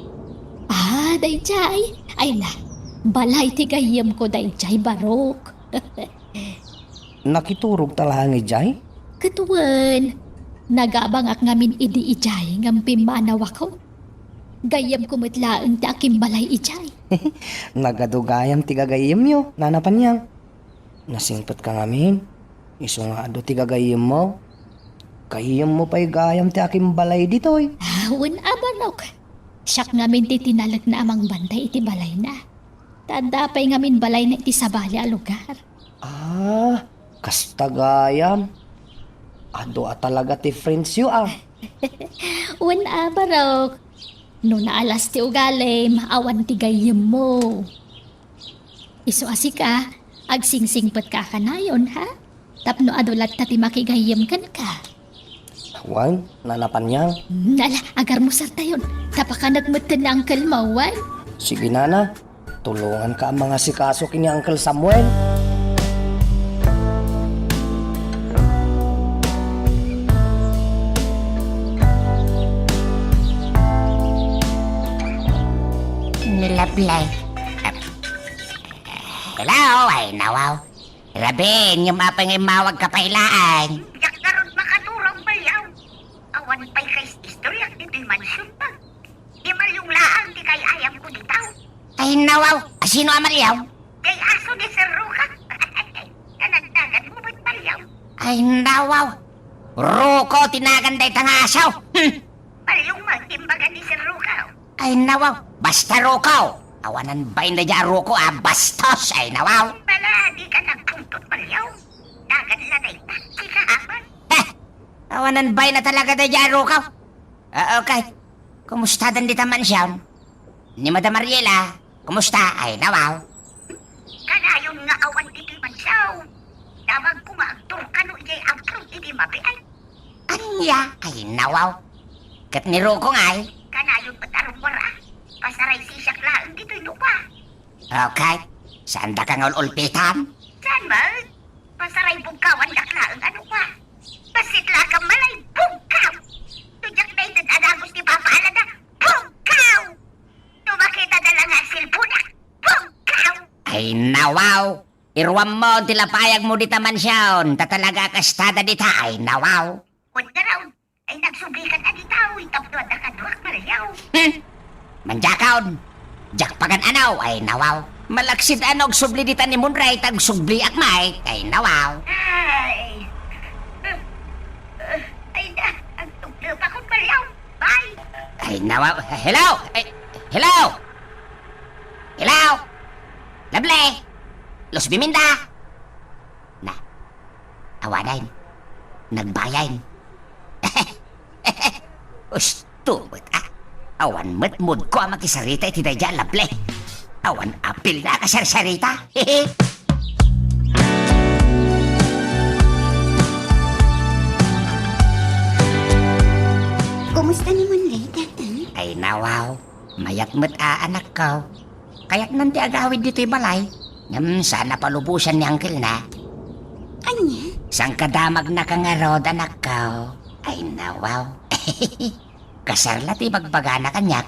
Dayjay. Ay na, balay ti gayem ko dayjay barok. Nakiturog talahangi jay? Katuwan, nagabang ak ngamin idi ijay ngam pimanaw ako. Gayem ko matlaan ti aking balay ijay. Nagadugayam ti gagayim yo, nanapan yang. Nasingpot ka ngamin. Iso nga do ti gagayim mo. Kayim mo pa'y gayam ti aking balay ditoy. Awan abanok. Siyak ngamin ti tinalag na amang bantay iti balay na. Tanda pa'y ngamin balay na iti sabali a lugar. Kastagayam. Ado talaga ti friends yo Wan abarok. No naalas ti ugalim, awan ti gayem mo. Iso asika, agsingsingpot ka kanayon ha? Tapno adulat ta ti makigayem kan ka. Wan, nanapan yang. Nala, agar mo sartayon. Tapaka nagmatan na Uncle Mawan. Sige nana, tulungan ka ang mga sikaso kini Uncle Samuel. Nilablay. Hello, ay nawaw. Rabin, yung mapang imawag kapailaan. Yak karon makaturang bayaw. Awan pa'y kay istoryak dito'y mansyon pa. Di malyong laang di kay ayam ko ditaw. Ay nawaw, sino amaryaw? Kay aso ni Sir Ruka. Kanagdagan mo ba't bayaw? Ay nawaw. Ruko, tinaganday tangasaw. Malyong magtimbagan ni Sir Ruka. Ay nawaw, basta rukaw. Awanan ba'y na dya ruko bastos. Ay nawaw. Bala, di ka nagpuntot bayaw. Dagan lanay pa, di ka aman. Awanan ba'y na talaga na dya rukaw. Okay, kumusta dan dita mansyon? Ni Madam Mariela, kumusta? Ay nawaw. Kanayon nga awan dito'y mansyaw. Damag ko nga agtur kano iyay agtur iti mabiay. Anya? Ay nawaw. Kat ni ruko nga ay. Kanayon patarong wara. Pasaray sisak laang dito'y lupa. Okay, saan da kang ululpitan? Saan ba? Pasaray bugkawan laklaang ano pa? Pasitla ka malay bugkaw! Tudyak na itadadagos ni Papa Alada, bugkaw! Tumakita na lang nga silpuna, bugkaw! Ay nawaw. Irwam mo, tilapayag mo dita mansyon. Tatalaga kastada dita. Ay nawaw. Huwag na raw, ay nagsublikan na ditaw, itapno at nakaduwak malayaw. Manjakaon. Jakpagan anaw. Ay nawaw. Malaksid anog subli dita ni Munray. Tag subli akmay. Ay nawaw. Ay! Ay na, ang tuglo pa kong malayaw. Bye! Ay nawaw. Hello? Ay, hello? Hello? Lable? Los Biminda? Na. Awadain. Nagbayain. Ustumot Awan matmud ko ang makisarita iti dayja lable. Awan apil na kasarsarita. Kumusta ni Monray, tatang? Ay nawaw, mayat mat anak ko. Kaya't nanti agawid dito'y balay. Sana palubusan ni Uncle na. Anya? Sang kadamag na kangarod anak ko. Ay nawaw. Kasarla ti bagbagana kanyak.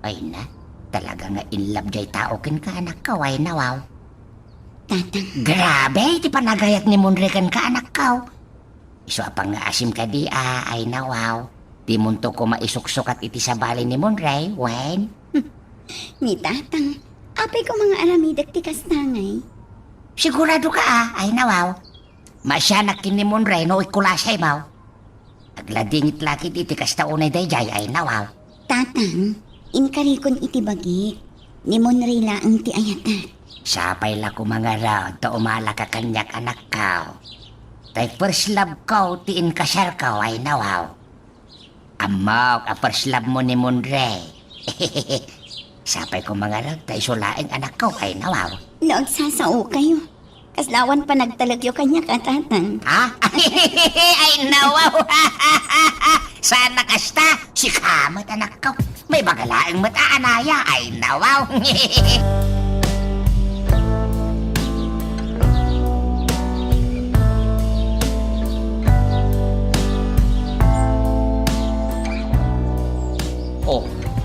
Ay na, talaga nga in love jay tao kin ka anak ko. Ay nawaw. Tatang, Grabe, ti panagayat ni Munre kan ka anak ko. Iso apang nga asim ka di ay nawaw. Di munto ko maisuksukat iti sa bali ni Munre, wen. ni tatang, apay ko mga aramidak ti kastangay. Sigurado ka ay nawaw. Masyanak kin ni Munre no ikulasay mo. Agladingit laki iti kasta unay dayjay ay nawaw. Tatang, inkarikon iti bagi. Ni Monray laang ti ayata. Sapay la ko mga rod, ta umala ka kanyak anak ko. Tay first love ko, tiin kasar ko ay nawaw. Amok, a first love mo ni Munre. Sapay ko mga rod, tay sulaing anak ko ay nawaw. Nagsasao kayo. Kaslawan pa nagtalagyo kanya ka, tatang. Ha? Ay nawaw. Sana kasta, si kamat anak ko. May bagalaang mataanaya ay nawaw.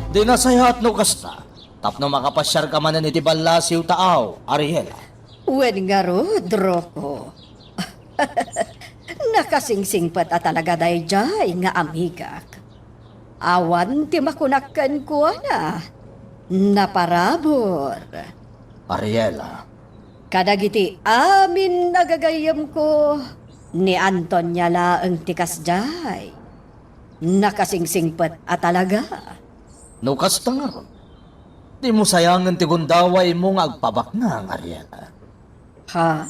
Di nasayat no kasta. Tapno makapasyar ka man iti balasiw taaw, Ariela. Wen nga rod, Rocco. Nakasingsingpat at talaga dayjay nga amigak. Awan ti makunakkan ko na. Naparabor. Ariela, Kadagiti amin nagagayam ko ni Antonia laeng tikas jay. Nakasingsingpat at talaga. no kasta nga ron. Di mo sayangan ti gundaway mo nga agpabaknang, Ariela. Ha?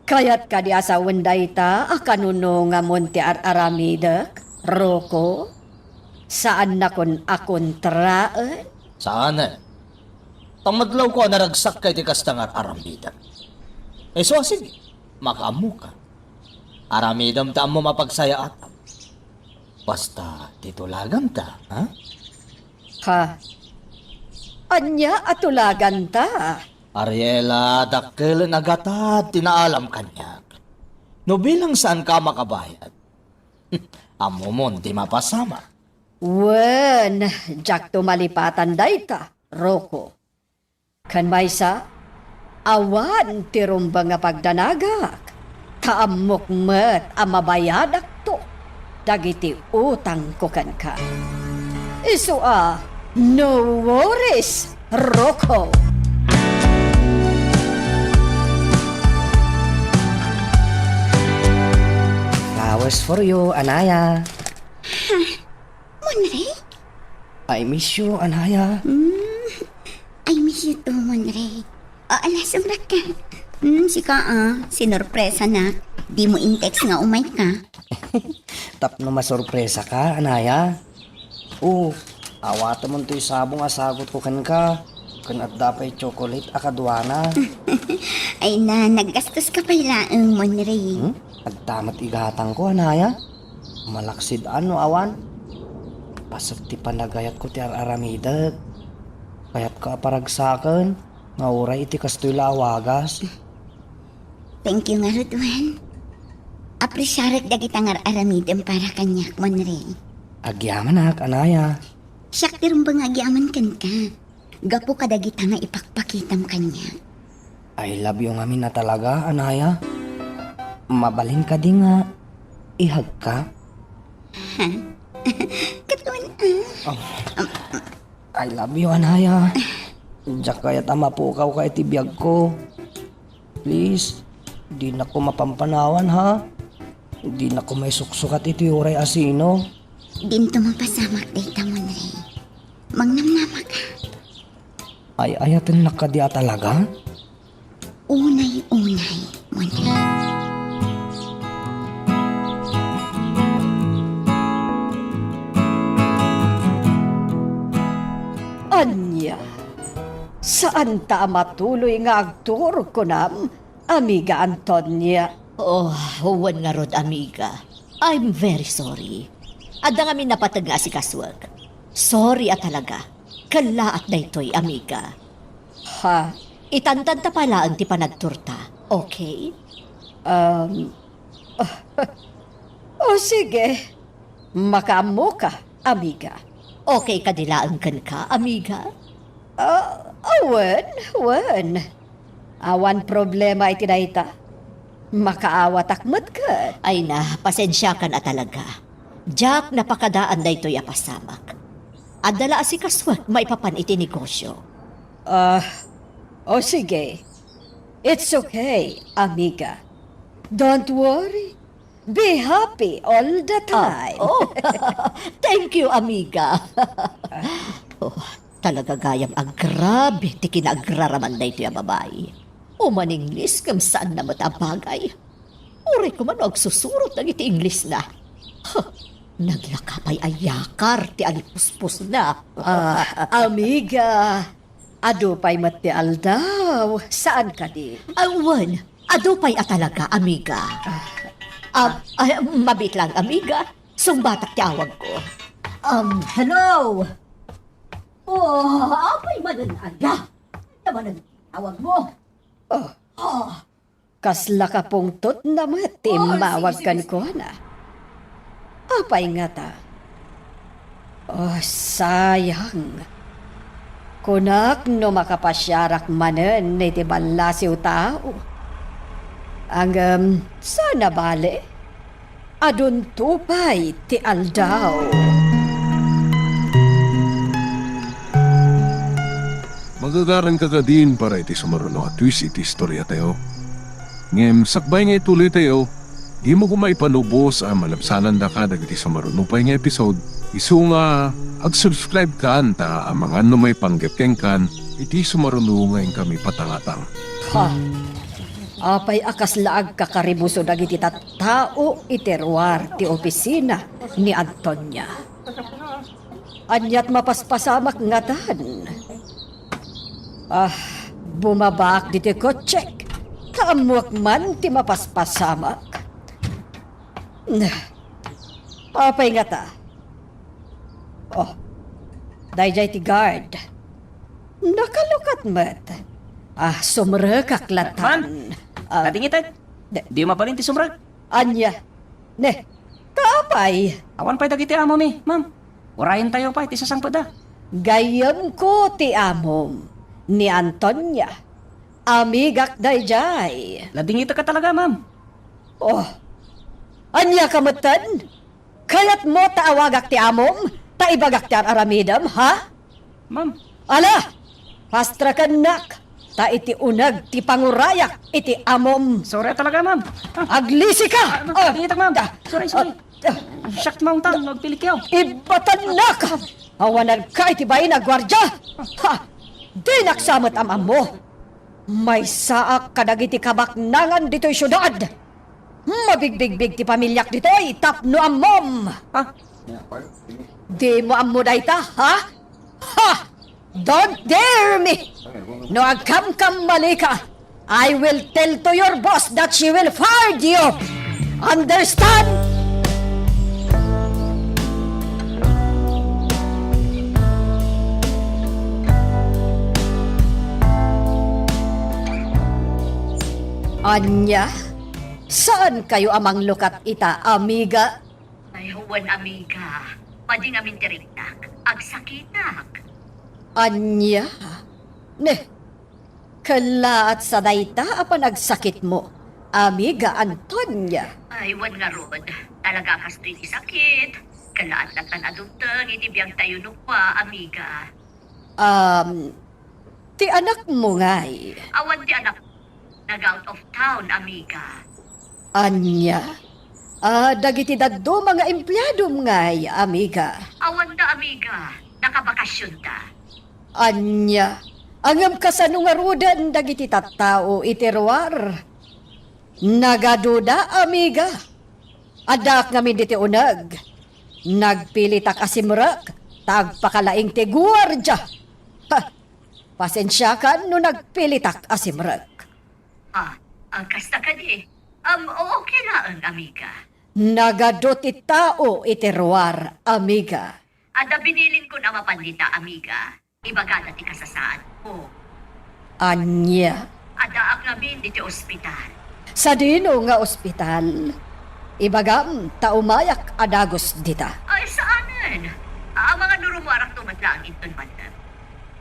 Kayat ka di asawan dayta akanuno nga monti aramidak, Roko? Saan na kon akon traan? Saan eh? Tamadlaw ko naragsak kay ti kastangar aramidan. So sige, makamu ka. Aramidam ta mo mapagsaya atam. Basta titulagan ta, ha? Ha? Anya atulagan ta? Ariela, dakkel nagatad, tinaalam kanya. No bilang saan ka makabayad? Amo mo, di mapasama. Wen, jak tumalipatan dayta, Roko. Kan maysa, awan tirumba nga pagdanagak. Kaamok met amabayadak to. Dagiti utang ko kan ka. Isu no worries, Roko. Flowers for you, Anaya. Monre? I miss you, Anaya. I miss you too, Monre. Alas, umrak ka. Sinorpresa na. Di mo intex nga umay ka. Tap na masorpresa ka, Anaya. Awata mo to'y sabong asagot ko kan ka. Kan at dapay chocolate akadwana. Ay na, naggastos ka pa ilaang, Monre. Agtamat igatang ko, Anaya. Malaksid ano, awan. Pasag ti panagayat ko ti aramidag. Kayat ka paragsakan. Nga oray iti kastoy lawagas. Thank you nga, Rodwan. Apresyarat dagit ang aramidem para kanyak, Monre. Agyaman ak, Anaya. Siyak tirumbang agyaman kan ka. Gapo ka dagit nga ipakpakitam kanya. I love you ngamin na talaga, Anaya. Mabalin ka di nga. Ihag ka. Katuan I love you, Anaya. Diyak kaya't mapukaw ka itibiyag ko. Please, di na ko mapampanawan, ha? Di na ko may suksukat iti uray asino. Dinto mapasamak data, Monre. Mangnamnama ka. Ay ayatan na ka diya talaga? Unay-unay, Monre. Anya, saan ta matuloy nga agturo ko nam, amiga Antonia? Oh, huwan nga rod, amiga. I'm very sorry. Adda nga min napatag nga si Kaswag. Sorry at talaga. Kalaat na ito'y, amiga. Ha? Itantanta pala ang ti panagturta, okay? O sige, makamo ka, amiga. Okay ka dilaan kan ka, amiga? Wen. Awan problema iti dayta. Makaawat akmat ka. Ay na, pasensya ka na talaga. Jack, napakadaan na ito'y apasamak. Adala si Kaswag, maipapan iti negosyo. O sige. It's okay, amiga. Don't worry. Be happy all the time. Thank you, amiga. Talaga gayam grabe ti kinagraraman na ito yung babae. Umaninglis kam saan na matabagay. Uri ko man agsusurot ng iti Ingles na. Naglakapay ayakar ti alipuspos na. Amiga, adupay mati aldaw. Saan ka di? Awan, adupay at talaga, amiga. Mabit lang, amiga. Sumbatak ti awag ko. Hello? Apay mananaga. Naman ang awag mo. Kasla ka pungtot na mati mawag kan ko na. Apay nga ta. Oh, sayang. Kunak no makapasyarak manen ni ti balasiw tao. Ang sana bale, adun tupay ti aldaw. Magagaran ka din para iti sumaruno at twist iti istorya tayo. Ngem, sakbay nga ituloy tayo, di mo kumay panubos ang malapsanan da ka dagiti sumaruno pa nga episode. Isu nga, ag-subscribe ka anta ang mga may panggepkeng kan, iti sumaruno nga kami patangatang. Ha, apay akas laag kakaribuso dagiti tao iterwar ti opisina ni Antonia. Anyat mapaspasamak ngatan. Bumabak diti kotsek. Kaamwak man ti mapaspasamak. Apay nga ta. Oh, dayjay ti guard. Nakalukat mat. Sumrekak latan. Natingitan. Di mabalin ti sumrag. Anya. Ne, kaapay. Awan pa'y dagiti amo mi, ma'am. Urayan tayo pa iti sasangpad da. Gayam ko ti amom ni Antonia. Amigak dayjay. Ladingita ka talaga, ma'am. Oh, anya kamatan? Kayat mo taawagak ti amom? Taibagak ti aramidam, ha? Ma'am. Ala, pastra kanak. Ta iti unag ti pangurayak iti amom. Sorry talaga, ma'am. Aglisi ka! Ladingita, ma'am. Sorry. Shucks, ma'am, tang. Nagpilik yaw. Ibatanak! Awanan ka iti bayin na gwardya! Ha! Di naksamot am mo! May saak kadagiti kabaknangan dito'y syudad! Mabigbigbig ti pamilyak dito'y tapno amom! Ha? Di mo ammo dayta, ha? Ha! Don't dare me! No agkam-kam mali ka! I will tell to your boss that she will fire you! Understand? Anya, saan kayo amang lukat ita, amiga? Ay, huwan, amiga. Mading amin tirignak. Agsakitak. Anya, ne, kalaat sa dayta apan nagsakit mo, amiga Antonia. Ay, wan nga rod. Talaga kas ito'y sakit. Kalaat na tanadugtang itibiyang tayo nukwa, amiga. Ti anak mo nga'y. Awan di anak. Nag-out of town, amiga. Anya, dagiti daddo mga empleyado nga'y, amiga. Awan da, amiga. Nakabakasyon ta. Anya, angam kasanungarudan dagiti tattao iterwar. Nagaduda, amiga. Adak ngamin diti unag. Nagpilitak asimrak, tagpakalaing ti guwardya. Ha, pasensya ka no nagpilitak asimrak. Ang kasta ka di. Okay lang, amiga. Nagadot ti tao iterwar, amiga. Ada binilin ko na mapandita, amiga. Ibagada ti kasasaan ko. Anya, Ada ak namin diti ospital. sa dino nga ospital, ibagam taumayak adagos dita. Ay, saanan? Ang mga nurumarak tumatlaan iton man.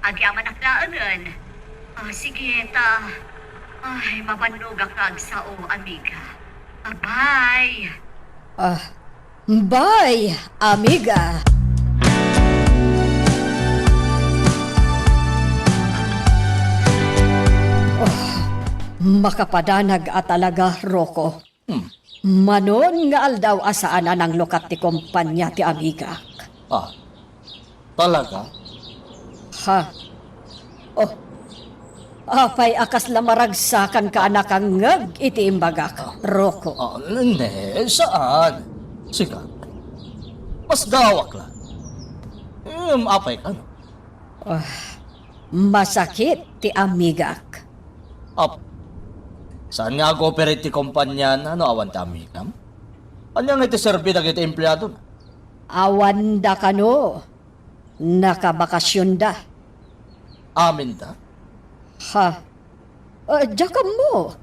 Agyaman aklaanan. Sige, ta. Ay, mabanugak kag sao, amiga. Bye! Bye, amiga. Makapadanag at talaga, Rocco. Manon nga aldaw asaan ang lukat ti kompanya ti amiga. Talaga? Ha? Oh, apay akas lamaragsakan ka anak ang ngag iti imbagak, Rocco. Hindi, saan? Sige, mas gawak lang. Apay ka, no? Masakit ti amigak. Saan nga cooperate ti kumpanya na awan ti amigam? Anyang iti serbi na kita empleyado na? Awan da kano. Nakabakasyon da. Amin ta? Ha? Diyakam mo.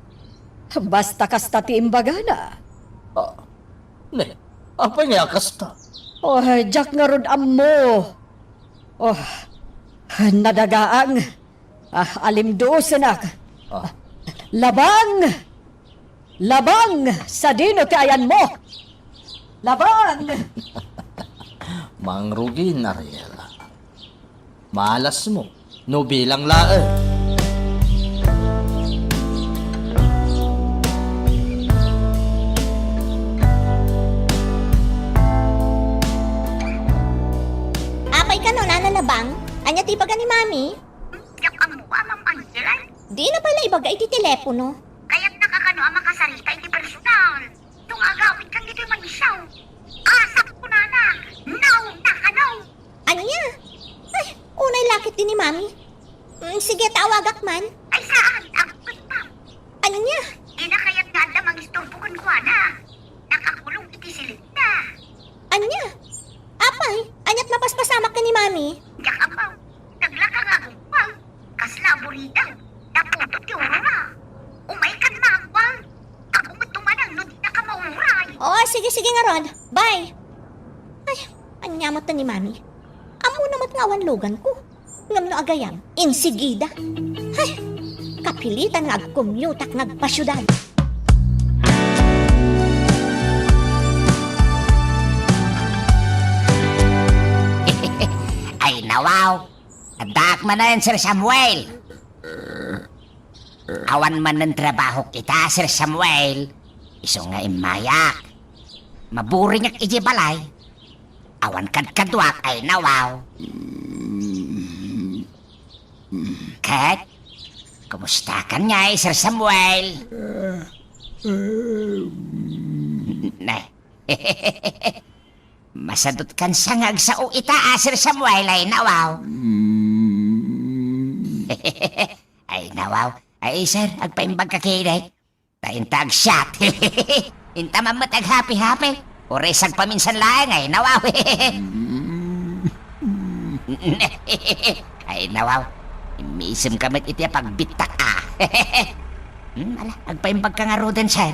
Basta kasta ti imbagana. Ne, apay nga kasta. Oh, Jack nga rod amo. Oh, nadagaang. Alimdos anak. Oh, Labang! Labang! Sa dino ti ayan mo! Labang! mangrugin, Ariel. Malas mo. No bilang lae. Apay ka no, nananabang? Anya ti ibaga ni Mami? Yak ang mukha, Ma'am Angela. Di na pala ibaga iti telepono. Kaya't nakakano ang makasarita iti personal. Tung agawin kang dito'y manisaw. Asap ko na. Now, nakanaw. Anya? Ay, unay lakit din ni Mami. Sige, tawagak man. Ay saan? Ang punta. Anya? Ina kaya't nga na mag-istorbukan ko na. Nakakulong iti silid na. Anya? Apay, anya't mapaspasamak ka ni Mami? Yak amaw. Naglaka nga gumpang. Kaslaburi daw. Naputot yung ura. Umay kan magwang. Ako mo tumanang no di na ka mauray. Oo, sige nga Rod. Bye. Ay, anyamot na ni Mami. Amo namat nga wanlugan ko. Ngam no agayam, insigida. Ay, kapilitan nga agkumyutak nga agpasyudad. Ay, nawaw. Adak man na yan, Sir Samuel. Awan man ng trabaho kita, Sir Samuel. Iso nga imayak. Maburing ak iji balay. Awan kadkadwak ay nawaw. Kat, kumusta ka nga, Sir Samuel? Nay. Masadot kan sangag sa uita, Sir Samuel ay nawaw. Ay nawaw. Ay sir, agpaimbag ka kinay. Taintag shot. Inta mamatag happy-happy. Oresag paminsan lang ay nawaw. Ay nawaw. Imisim kamit iti pagbitak Ala, agpaimbag ka nga roden sir.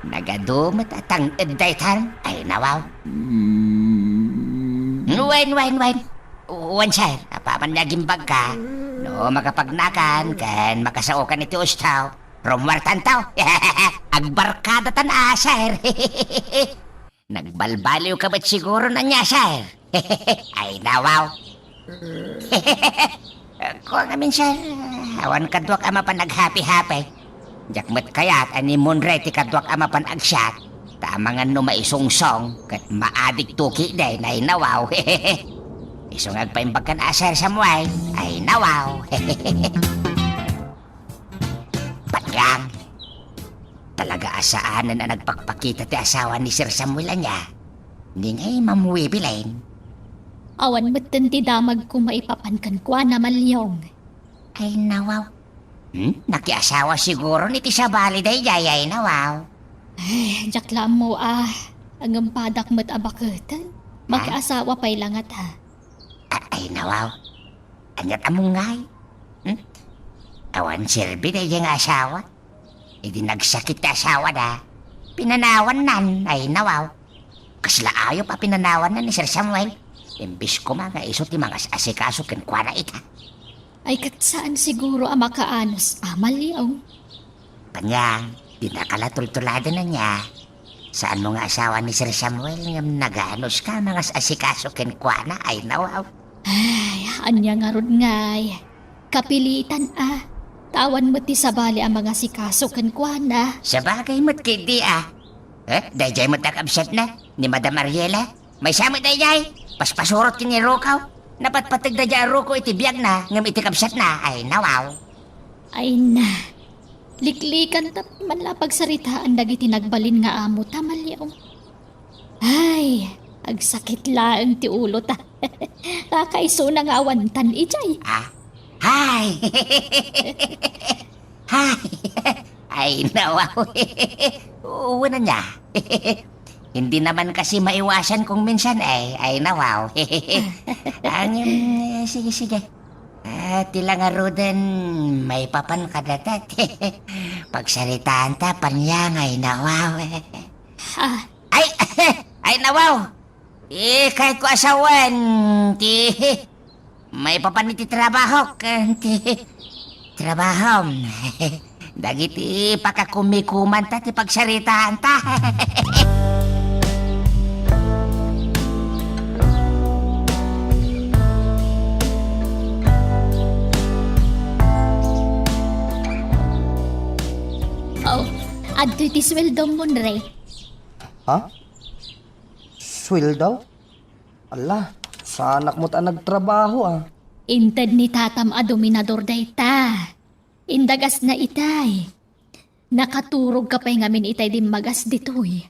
Nagadumat at ang edaytan ay nawaw. Wen. Wen sir, apaman nagimbag ka. No, makapagnakan, kan makasaukan iti ustaw. Rumwartan tao. Agbarkada tan sir. Nagbalbaliw ka ba't siguro na niya, sir? Ay, nawaw. Kung amin, sir, awan kadwak ama pan nag-happy-happy. Jakmat kayat, ani monre ti kadwak ama pan agsyat. Tamangan no maisungsong, kat maadik tuki day na nawaw. Isong agpaimbag kan Sir Samuel, ay nawaw. Patyang. Talaga asaanan na nagpakpakita ti asawa ni Sir Samuel niya. Hindi nga'y mamuwi bilain. Awan mo't ti damag ko maipapankan kwa na malyong. Ay nawaw. Nakiasawa siguro ni ti Sabali day jayay nawaw. Ay, jakla mo ang ampadak mo't abakutan. Magkaasawa pa'y langat ha. Ay nawaw. Anyat among ngay. Awan silbi day yung asawa. Hindi nagsakit ti asawa da. Pinanawan nan ay nawaw. Kasla ayaw pa pinanawan na ni Sir Samuel. Imbis ko mga iso ti mga asikaso kenkwa na ita. Ay kat saan siguro ang makaanos amalyaw. Panyang, di nakalatultulado na niya. Saan mo nga asawa ni Sir Samuel ng naganos ka mga asikaso kenkwa na ay nawaw. Ay, anya nga rod ngay. Kapilitan Tawan mo ti Sabali ang mga sikaso kenkwa na. Sa bagay mo't kidi dayjay mo't nakabsat na ni Madam Ariela. May samot dayjay. Paspasurot kini Rokaw. Napatpatag na dyan Roko iti biyag na ngam iti kabsat na ay nawaw. Ay na. Liklikan tap manlapag saritaan dagiti nagbalin nga amo tamalyaw. Ay, agsakit lang ti ulo ta. Kakaiso na nga awantan ijay. Hi! Hi! Ay, nawaw. Uwa na niya. Hindi naman kasi maiwasan kung minsan ay nawaw. Sige. Tila nga roden, may papan kadatat. Pagsalitaan ta, panyang ay nawaw. Ah, Ay, ay nawaw. Kahit ko asawan, may papaniti trabaho, trabaho. Dagiti pakakumikuman ta, ti pagsaritaan ta. oh, adto iti sweldo mo re. Ha? Sweldo? Ala, sa anak mo't ang nagtrabaho ah. Inted ni tatam a dominador dayta. Indagas na itay. Nakaturog ka pa'y ngamin itay din magas ditoy.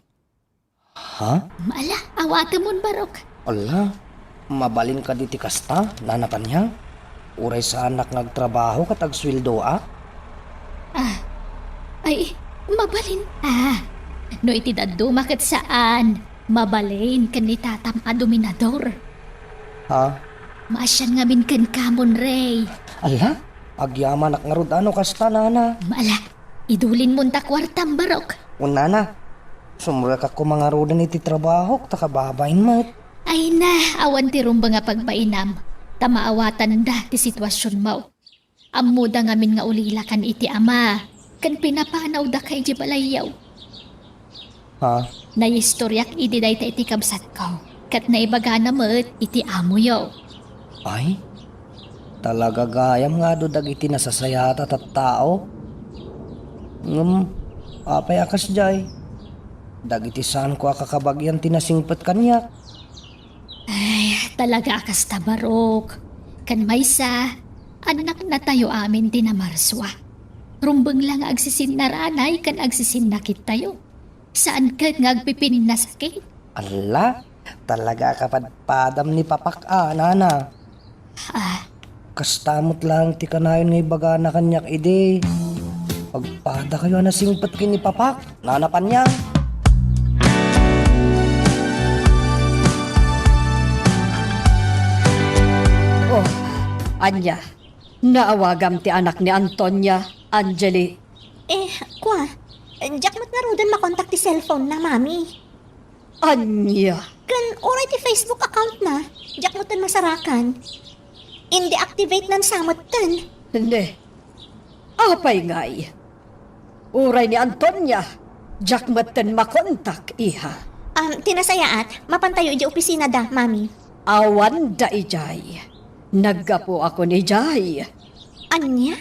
Ha? Maala, awate mon barok. Ala, mabalin ka diti kasta, nanapan niya. Uray sa anak nagtrabaho katag sweldo ah. Ay, mabalin. No iti daddo makit saan. Mabalin kan ni tatam a dominador. Ha? Maasyan ngamin kan kamon rey. Ala, agyaman ak ngarud ano kasta nana. Maala, idulin mo ta kwartam barok. Una na, sumura ka ko mga rodan iti trabaho, takababain mat. Ay na, awan ti rumba nga pagbainam. Tamaawatan da ti sitwasyon mo. Amuda ngamin nga ulila kan iti ama. Kan pinapanaw da kay di balayaw. Ha? Naistoryak iti dayta iti kabsat ko. Kat naibaga na mat iti amo yaw. Ay, talaga gayam nga do dagiti nasasayata tat tao. Apay akas jay. Dagiti saan ko akakabagyan tinasingpet kanya. Ay, talaga akas tabarok. Kan maysa, anak na tayo amin tinamarswa. Rumbeng lang agsisin na ranay kan agsisin na tayo. Saan ka ngagpipin na sakit? Ala, talaga kapadpadam ni papak nana. Kastamot lang ti kanayon nga ibaga na kanyak ide. Pagpada kayo na singpet kini papak, nanapan niya. Oh, Anya, naawagam ti anak ni Antonia, Angeli. Kwa, Jack mo't narudan makontak ti cellphone na, mami. Anya, Kan oray ti Facebook account na, Jack mo't masarakan. Indi-activate nan samot tan. hindi. Apay ngay. Uray ni Antonia, Jack maten makontak, iha. Tinasayaat, mapantayo iji opisina da, mami. Awan da ijay. Naggapo ako ni Jay. Anya?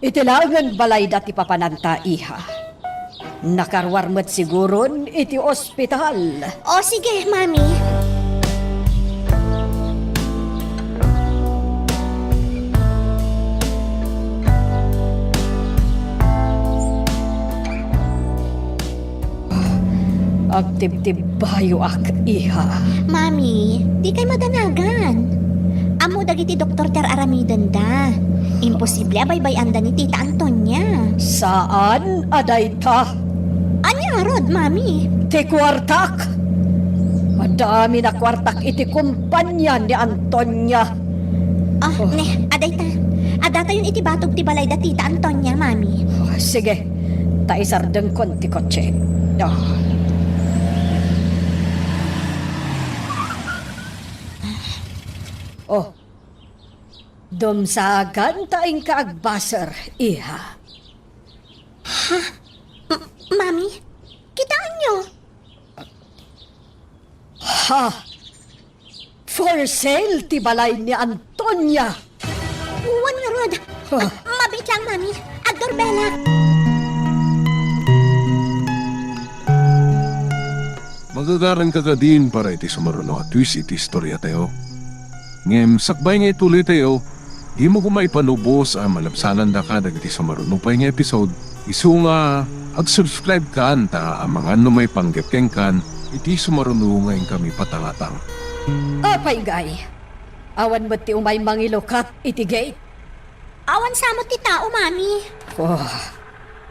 Itilangan balay dati papananta, iha. Nakarwarmat siguron iti ospital. O sige, mami. Agtib-tib bayo ak, iha. Mami, di kay madanagan. Amo dagiti Dr. Ter Aramidan da. Imposible abay-bayan da ni Tita Antonia. Saan aday ta? Anya rod, mami? Ti kwartak. Madami na kwartak iti kumpanya ni Antonia. Aday ta. Adata yun iti batog ti balay da Tita Antonia, mami. Sige, taisardeng konti kotse. Dumsagan taing kaagbaser, iha. Mami, kitaan nyo. Ha! For sale ti balay ni Antonia. Uwan nga rod. Mabit lang, mami. Agdorbela. Magagaran ka din para iti sumaruno at twist iti istorya tayo. Ngem, sakbay nga ituloy tayo, di mo kumaipanubos ang malabsanan da ka dagiti sumaruno pa nga episode. Isu nga, ag-subscribe ka anta ang mga may panggapkeng kan, iti sumaruno ngayon kami patangatang. Apay gay. Awan mo ti umay mangilokat iti gate. Awan samot ti tao, mami.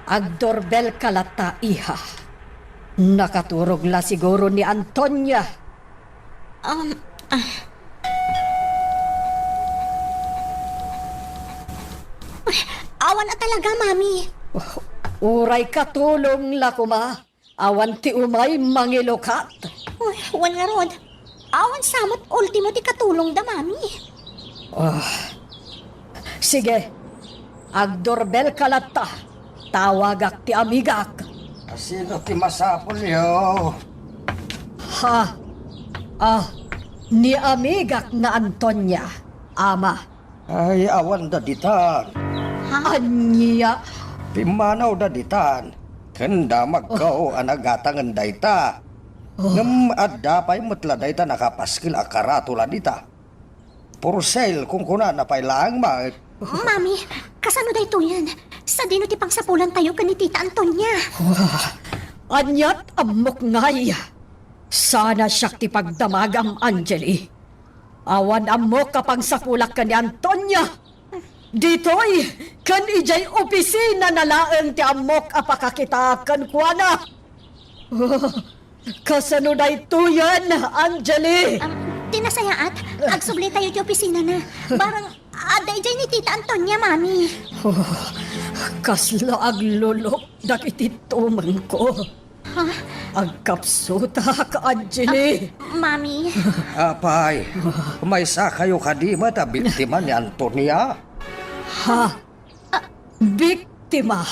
Agdoorbell kalata, iha. Nakaturog la siguro ni Antonia. Awan na talaga, mami. Uray katulong la kuma. Awan ti umay mangilukat. Uy, wan nga rod. Awan samot ultimo ti katulong da, mami. Sige, agdorbel kalata. Tawagak ti amigak. Sino ti masapol yo? Ha? Ni amigak nga Antonia, ama. Ay, awan da ditan. Anya, Pimanaw da ditan. Kanda magkao anagatang dayta. Ngam adda pa'y mutla dayta nakapaskil akaratula dita. For sale kung kuna na pa'y laang ma. Mami, kasano da ito yan? Sa dino ti pangsapulan tayo ka ni Tita Antonia. anyat amok ngay. Sana siya ti pagdamagam Angeli. Awan amok kapang sapulak ka ni Antonia. Ditoy, kan ijay opisina na laeng ti amok apakakitakan kwa na. Kasano na ito yan, Angeli? Tinasayaat, agsubli tayo ti opisina na. Barang, aday ni Tita Antonia, mami. Kasla aglulok dakiti tuman ko. Agkapsuta ka, Angeli. Mami, Apay, may sa kayo kadima ta biktima ni Antonia. Biktima,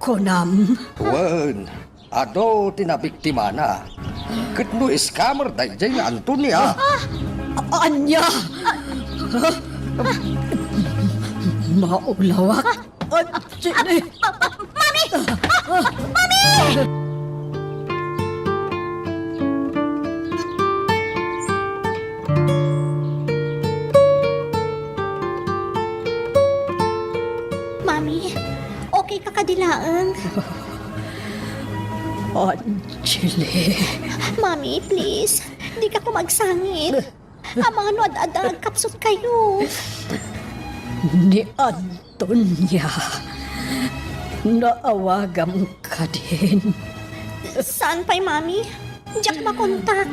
Konam. Wen, ado tinabiktima na. Kitno scammer dayjay ni Antonia. Anya! Maulawak, Angeli. mami, okay ka kadilaang. Angeli. Mami, please, di ka ko magsangit. Ang mga nuad-adag kapsot kayo. Ni Antonia. Naawagam ka din. Saan pa'y, mami? Diyak makontak.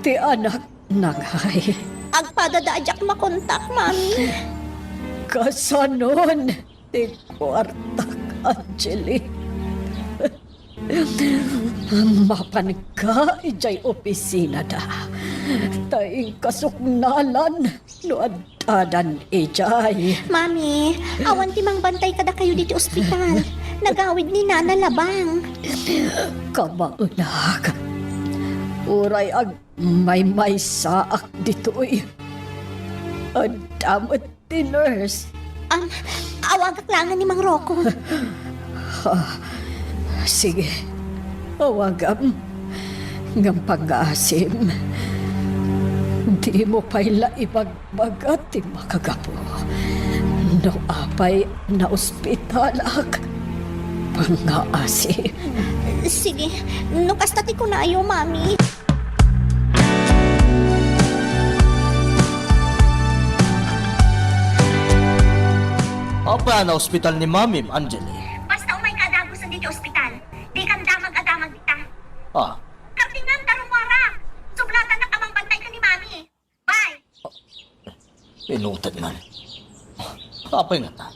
Ti anak nangay. Agpadada diyak makontak, mami. Kasanon ti kwartak, Angeli. Mapan ka ijay opisina da. Taing kasuknalan no adadan ijay. Mami, awan timang bantay kada kayo dito ospital. Nagawid ni Nana Labang. Kamaunak. Uray ag may saak dito'y. Adamot ti nurse. Awagak langan ni Mang Rocco. Sige, awagam ng pag-aasim. Di mo pa'y laibagbagat ti makagapo. No apay na ospitalak. Pang-aasim. Sige, nukastati ko na ayo, mami. Apa na ospital ni Mami, Angeli? Basta umay kadagos sa dito ospital. Di kan damag-adamag dita. Kaptingan tarumara. Sublatan na kamang bantay ka ni Mami. Bye! Pinutan man. Apay nga ta.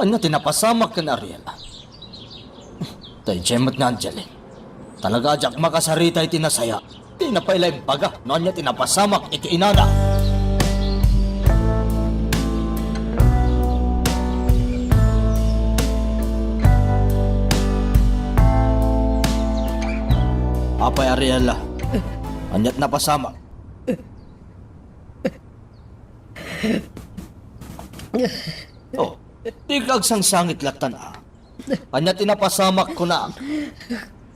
Anya tinapasamak ka na Ariela. Tay jemot na Angeli. Talaga ajak makasarita iti nasaya. Tinapailay baga. No anya tinapasamak iti inada. Apay Ariela. Anyat napasamak. Di kagsang sangit latan Anya tinapasamak ko na.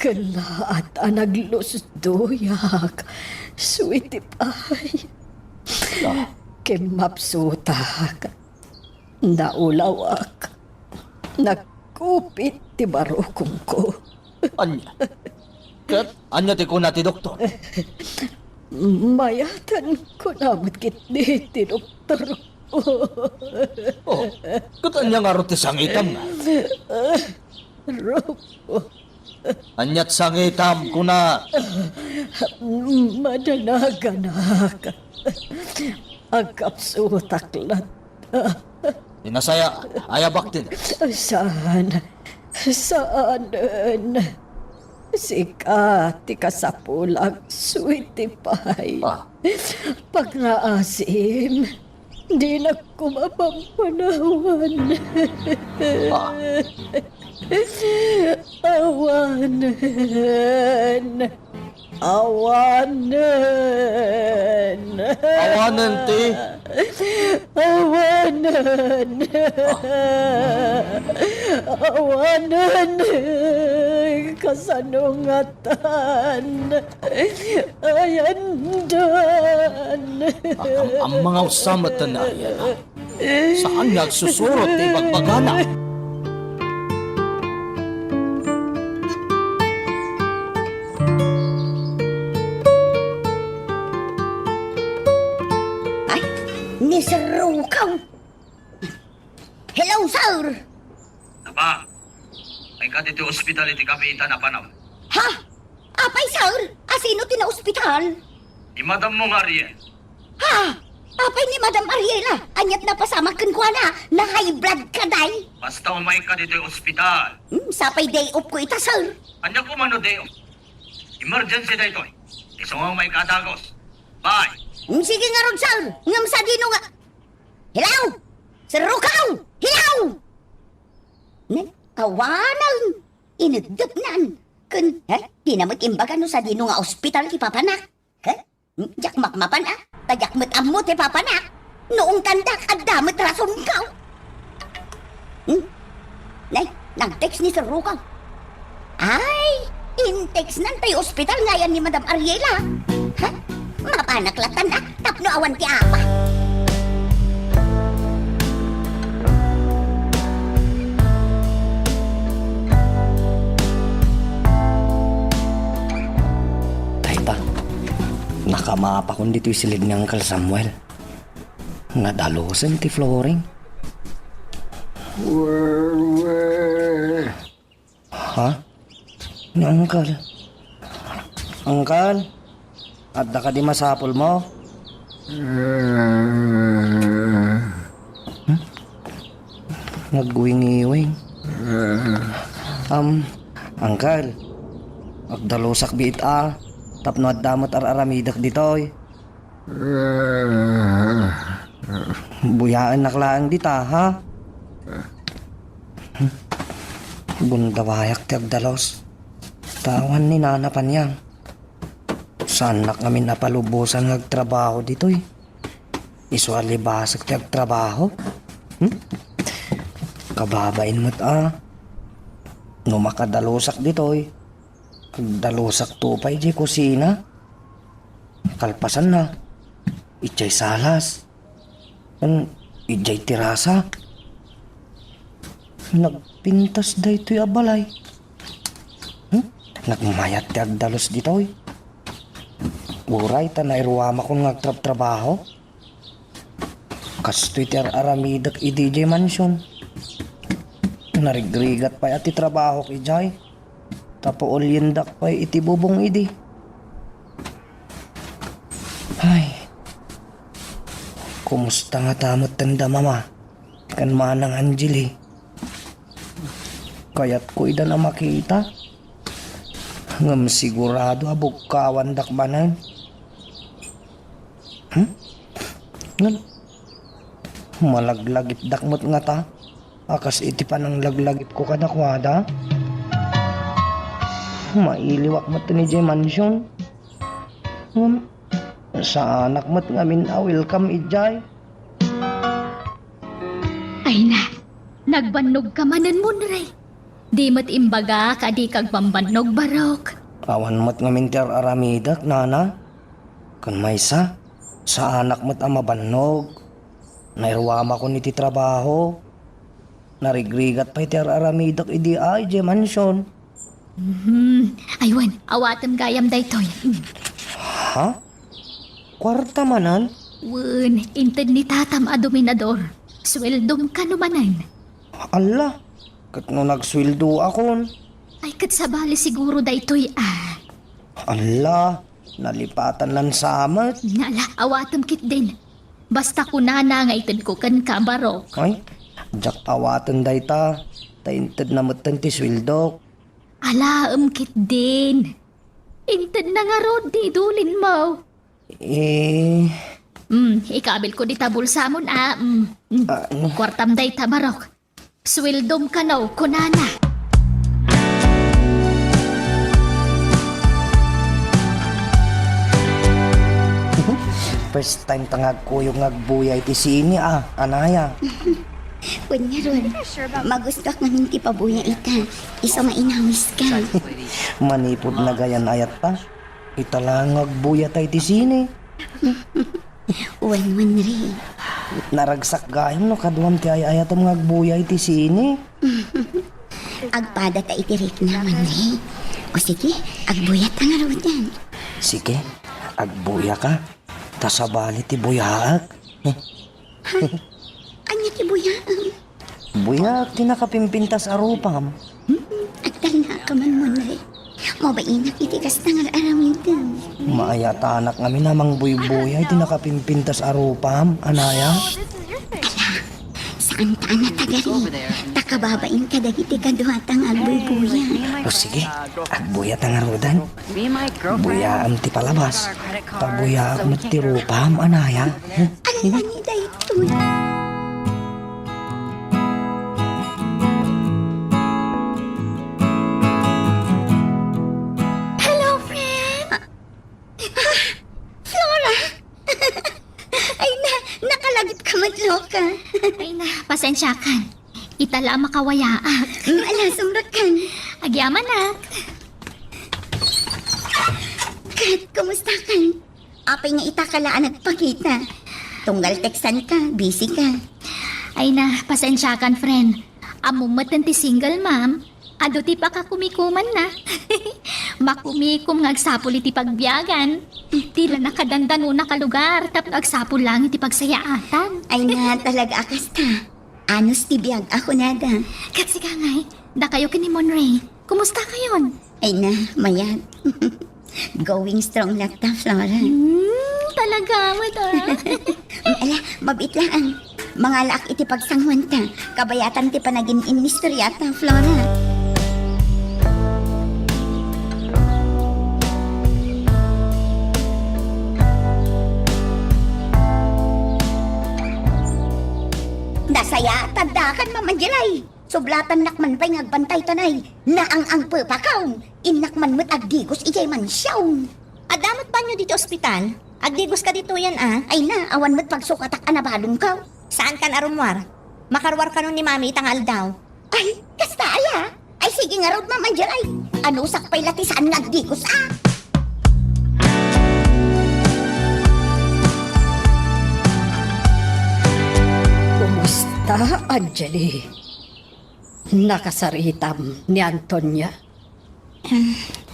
Kalaat anaglos doyak. Sweetie pie. Kimapsutak. Naulawak. Nagkupit ti barokong ko. Anya. Kat, anya ti ko na ti doktor. Mayatan ko naman kitni ti doktor. Kat anya nga ro ti sangitam na. Ropo. Anyat sangitam ko na. Madanaganaka. Agkapsutaklat. Tinasaya, ayabak din. Saan? Saanan? Sika, ti kasapulag, sweetie pie. Ah. Pag naasim, di na kumapapanawan. Ah. Awanan. Awanan. Awanan, ti. Awanan. Awanan. Kasanungatan. Ayan dyan. Ang mga usamat na yan. Saan nagsusurot ti bagbagana? Ni Sir Rukaw. Hello, sir. Aba, may ka dito ospital iti kapitan na panaw. Ha? Apay, sir? Asino ti na ospital? Di Madam mong Ariel. Ha? Apay ni Madam Ariela. Anyat na pasama ko na. Na high blood ka, day. Basta umay ka dito ospital. Sapay day off ko ita, sir. Anya ko mano deo. Emergency na ito. Isang may katagos. Bye. Sige nga ron, sir. Ngam sa dino nga. Hello? Sir Rukaw! Hello! Kawanan. Inudupnan. Kun, di na mag-imbaga no sa dino nga ospital ti papanak. Jak makmapan tajak met ammo ti papanak. Noong kandak at damet rason ka. Nay, nag-text ni Sir Rukaw. Ay, in-text nan tayo ospital ngayon ni Madam Ariela. Ha? Mapanaklatan tapno awan ti apa. Taita, nakamapa kung dito'y silid ng Uncle Samuel. Nadalosan ti flooring. Ha? Ni Uncle? Uncle? Adda ka di masapol mo? Nagwing-iwing. Uncle, agdalusak biit tapno at damot aramidak ditoy. Buyaan naklaan dita, ha? Bundawayak ti agdalos. Tawan ni nanapan yang. Sanak kami napalubusan ng trabaho ditoy. Isuali basak ti agtrabaho. Kababain mo't no makadalusak ditoy. Dalusak tupay di kusina. Kalpasan na. Ijay salas. Ijay tirasa. Nagpintas da ito'y abalay. Nagmayat ti agdalos ditoy. Uray ta na iruwama kong nagtrabaho. Kasto'y ti aramidak i DJ Mansion. Narigrigat pa iti trabaho ki Jay. Tapo ulyendak pa iti bubong idi. Ay. Kumusta nga tamot tanda mama? Kan manang Angeli. Kaya't ko ida na makita. Ngam sigurado abog kawan dakbanan. Ngan? Malaglagip dakmot nga ta. Akas iti pa ng laglagip ko kadakwada. Mailiwak mo ni Jay Mansion. Sa anak mo't ngamin welcome ijay. Ay na, nagbanog ka manan mo ray. Di mat imbaga ka di kag pambanog barok. Awan mo't ngamin ter aramidak, nana. Kan maysa, sa anak mo't mabanog. Nairwama ko niti trabaho. Narigrigat pa ter aramidak idi ay Jay Mansion. Aywan, awatan gayam daytoy. Ha? Kwarta manan? Wen, inted ni tatam a dominador. Sweldom ka numanan. Ala, kat no nagsweldo akon. Ay kat sabali siguro daytoy Ala, nalipatan lang samat. Nala, awatam kit din. Basta ko na nga ited ko kan kabarok. Ay, jak awatan day ta. Tainted na matan ti sweldo. Ala, umkit din. Inted na nga rod, di dulin mo. Ikabil ko di tabulsa mo na. Kwartam day tabarok. Swildom ka na, kunana. First time tangag kuyog ngagbuyay ti sini anaya. Wen nga ron, magusto ka namin ti pabuya ita. Isa mainawis ka. Manipod na gayan ayat pa. Italang ngagbuya tay ti sini. Wen rin. Naragsak gayam no kaduam ti ayat ang ngagbuyay ti sini. Agpada ta itirik naman rin. O sige, agbuyat ka nga raw dyan. Sige, agbuya ka. Tasabali ti buyaag. Anya ti buya? Buya, tinakapimpintas arupam. Agdal na ka man mo rin. Mabainak itikas na nga arawin ka. Maayata anak ngamin namang buy-buyay, tinakapimpintas arupam, anaya. Saan ta na tagari? Takababain ka dagiti kaduhatang agbuy-buya. O sige, agbuya tangarudan. Buya am ti palabas. Pabuya am ti rupam, anaya. Alani da ito. Hello, friend! Flora! Ay nakalagip ka matloka. Ay na, pasensya kan. Itala makawayaak. Ala, sumrot kan. Agyaman na. Kat, kumusta kan? Apay nga itakalaan nagpakita. Tunggal teksan ka, busy ka. Ay na, pasensya kan, friend. Amumatan ti single, ma'am. Ado ti pa ka kumikuman na. Makumikum ngagsapul iti pagbiyagan. Tila nakadandano na kalugar, tap agsapul lang iti pagsayaatan. Ay na, talaga akas ta. Anos ti biyag ako nada. Kasi ka ngay, da kayo kini Monray. Kumusta kayon? Ay na, mayat. Going strong lang ta, Flora. Talaga, mata. Ala, mabitlaan. Mga laak iti pagsangwan ta. Kabayatan ti panagin imistoryata, Flora. Nasaya, tadakan mamanjalay. Sublatan nakman pa'y ngagbantay tanay. Naang pepakaw. Inakman mo't agdigos ijay man siyaw. Adamot ba nyo dito ospital? Agdigos ka dito yan Ay na, awan mo't pagsukatak anabalong ka. Saan ka narumwar? Makarwar ka nun ni mami itangal daw. Ay, kasta aya. Ay sige nga raw mamanjalay. Ano sakpay lati saan nagdigos Kumusta, Anjali? Nakasaritam ni Antonia.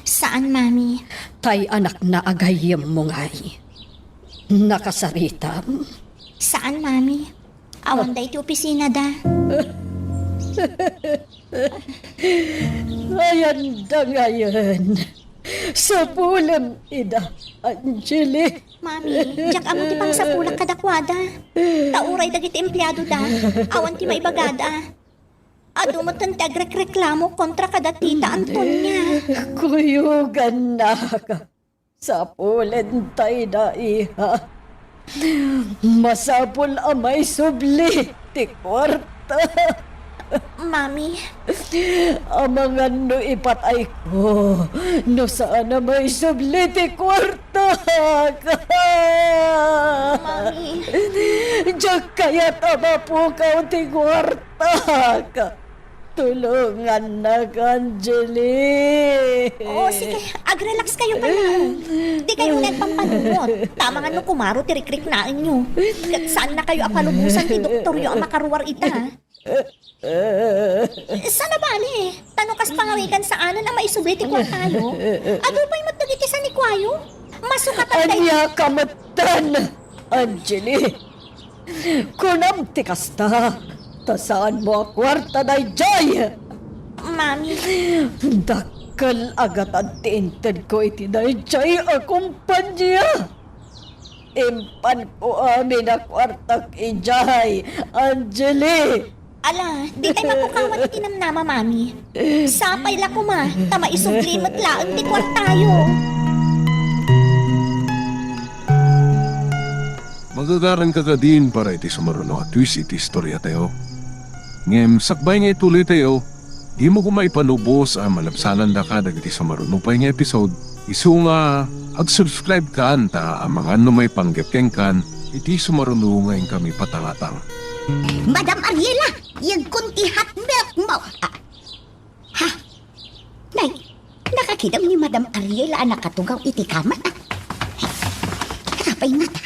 Saan, mami? Tay anak na agayem mo ngay. Nakasaritam. Saan, mami? Awan da iti opisina da. Ayan da ngayon. Sa pulam ida, Anjali. Mami, jak amo ti pang sapulak kadakwada. Tauray dagiti empleyado da. Awan ti maibagada. Adumatan ti agrek-reklamo kontra kada tita Antonia. Kuyugan na ka. Sa pulen tay na iha. Masapul amay subli ti kwarta. Mami, Amangan no ipatay ko. No saan na may subli ti kwarta ka. mami. Diyak kaya't ama po ka ti kwarta ka. Tulungan na, Anjali. Oo, sige. Agrelax kayo pa na. Di kayo nagpampanunod. Tama nga no kumaro, tirik-rik na inyo. Saan na kayo apalubusan ti doktoryo ang makaruwar ita? Sana bali? Tanukas pangawikan sa ano na maisubli ti kwartayo? Ado ba'y matagiti sa ni Kwayo? Masukatan tayo. Anya kamatan, Anjali. Kunam ti kasta. Tasaan mo ang kwarta na jay. Mami, Dakal agat ang tiinted ko iti na jay akumpanya. Impan ko amin na kwartak ijay, Anjali. Ala, di tayo mapukawan iti namnama, mami. Sapay la kuma, tama isublimot laang di kwartayo. Magagaran ka din para iti sumaruno at twist iti istorya tayo. Ngem, sakbay nga ituloy tayo, di mo kumay panubos ang malapsanan da ka dagiti sumaruno pa nga episode. Isu nga, ag-subscribe ka ta ang mga may panggapkeng kan, iti sumaruno ngayon kami patangatang. Madam Ariela, yung kunti hot milk mo. Ha? Nay, nakakidam ni Madam Ariela ang nakatugaw iti kaman. Kapay nga ta.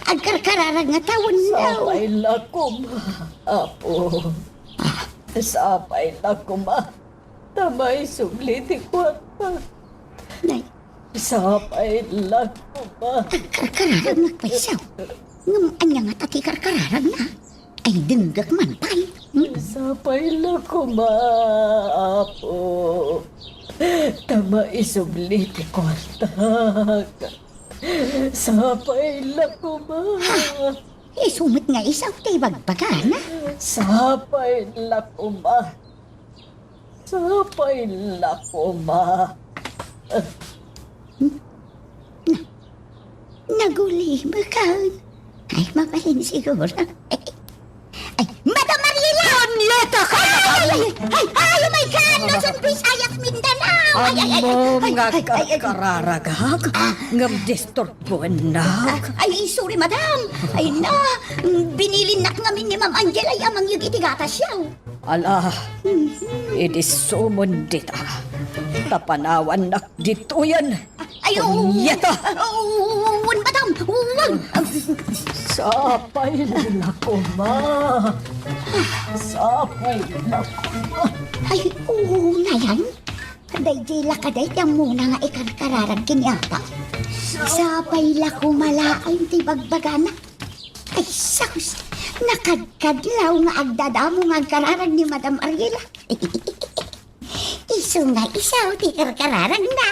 Agkarkararag nga tawon daw. Sapay lakom, apo. Sapay lakom, tamay sugliti ko. Nay, Sapay lakom, agkarkararag nga paisaw. Ngam anya nga tati karkararag na. Ay dinggak man pay. sapay lakom, apo. Tamay sugliti ko. Sapay lakom, Sumit nga isaw tay bagbagana. sapay lakom, sapay lakom. Naguli mo ka. Ay, mapalin siguro. Ay, Madam Mariela! Nieta ka! Ay, oh my God! Luzon, Visayas, Mindanao! Amo nga kararagag, ngam disturbuan. Ay, sorry, madam. Ay, na. Binilin nak ngamin ni Ma'am Angela ay amang yung itigatas siya. Ala, idisumon dita. Tapanawan nak dito yan. Ay, oo. Nieta! Uwan, madam. Uwan. Sapay lakoma. Sapay lakoma. Ay, oo na yan. Day-day lakaday yang muna nga ikarkararag kinyata. Sabay la kumalaay ti bagbagana. Ay, saus. Nakadkadlaw nga agdadamo nga kararag ni Madam Ariela. Iso nga isaw ti karkararag na.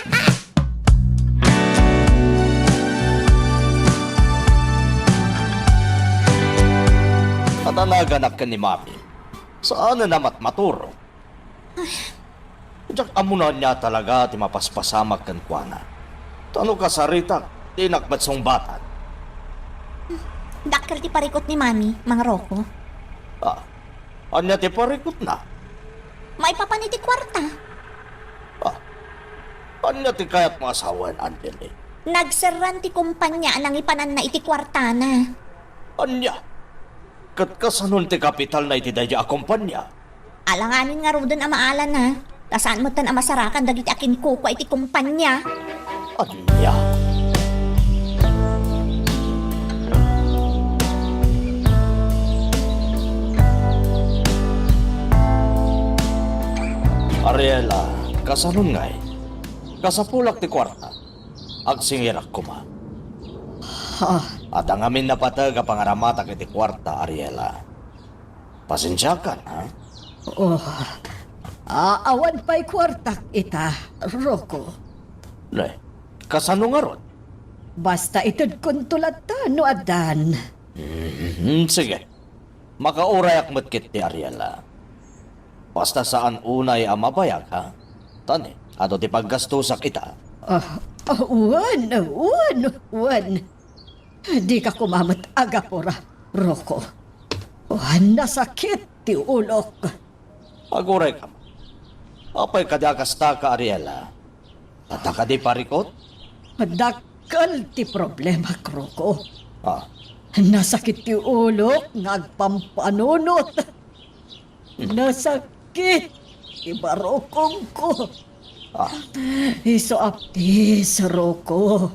At anaganak ka ni Mami. Saan na namat maturo? Diyak amunan niya talaga ti mapaspasamak kan kuana. Tano ka sarita, di nakbatsong batan. Dakkel ti parikot ni mami, mga Roko. Anya ti parikot na. Maipapan iti kwarta. Anya ti kayat mga asawan, Angeli. Nagsaran ti kumpanya nang ipanan na iti kwarta na. Anya? Katkasanon ti kapital na iti dadya akumpanya. Alanganin nga ro doon amaalan na. Tasaan mo tan amasarakan dagiti akin kuko iti kumpanya. Anya? Ariela, kasanon ngay. Kasapulak ti kwarta. Agsingirak kuma. At ang amin na patag pangaramatag iti kwarta, Ariela. Pasensya ka, ha? Awan pa'y kwartak ita, Roko. Le, kasano nga ron? Basta itod kuntulata no adan. Sige. Makauray akmat kit ti Ariela. Basta saan unay ang mabayag, ha? Tani, ato ti paggastusak ita. Uwan. Di ka kumamat agapora, Roko. Nasakit ti ulok. Aguray ka. Apay kadakasta ka, Ariela. At ka di parikot? Dakal ti problema, Roko. Nasakit Nasakit ti ulok, ngagpampanunot. Nasakit ti barokong ko. Iso aptis, Roko.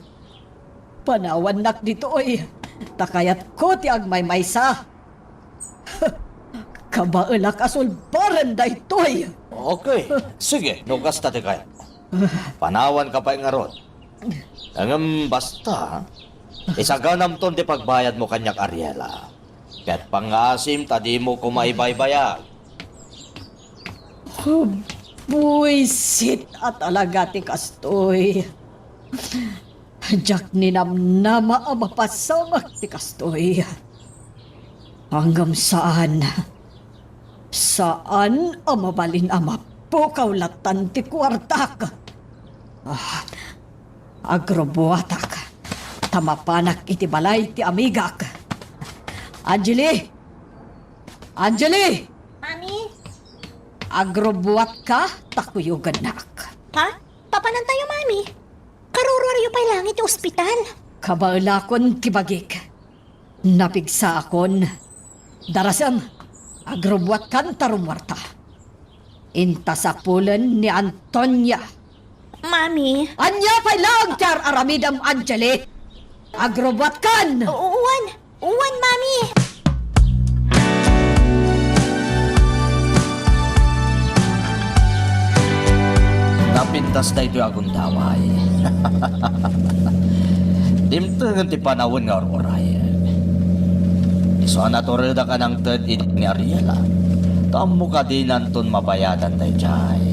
Panawan dito oy. Takayat ko ti agmaymaysa. Kabaelak asulbaran da itoy. Okay. Sige, nugas tati kaya. Panawan ka pa nga ron. Hanggang basta, isaganam ton di pagbayad mo kanyak Ariela. Kaya't pangasim, tadi mo kumaybaybayag. Buisit at alaga ti kastoy. Jak ninamnama ang mapasamak ti kastoy. Hanggang saan? Saan ang mabalin ama po kaulatan ti kwartak? Agrobuatak. Tamapanak iti balay ti amigak. Angeli! Angeli! Mami? Agrobuat ka, takuyugan nak. Ha? Papanan tayo, Mami? Karurwaryo pa'y langit ti ospital. Kabaulakon tibagik. Napigsa akon. Darasam, agrobuat kan tarumwarta. Intasapulan ni Antonia. Mami? Anya pa'y lang tar aramidam Angeli. Agrobuat kan! Uwan! Uwan, Mami! Napintas na ito akong daway. Dimtangan ti panawon nga oray. Iso natural da ka ng third id ni Ariela. Tamo ka din nanton mabayadan tayo jay.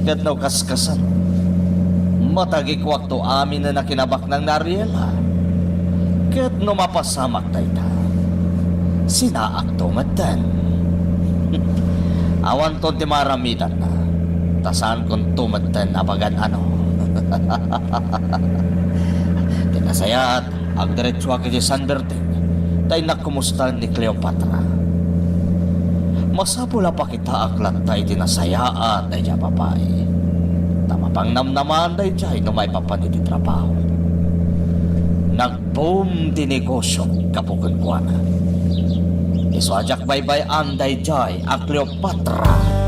Kat no kaskasan. Matagik wakto amin na nakinabak ng Ariela. Kat no mapasamak tayo ta. Sinaak to matan. Awan to ti maramitan na. Tasan kong tumatan apagan ano. Tinasayat, ang diretsyo aki di San Berting, tay nakumustan ni Cleopatra. Masapula pa kita aklat tay tinasayaan tay dya papay. Tamapang namnaman tay dya no may papaniti trabaho. Nag-boom di negosyo kapukun ko na. Iswajak baybay anday jay ang Cleopatra.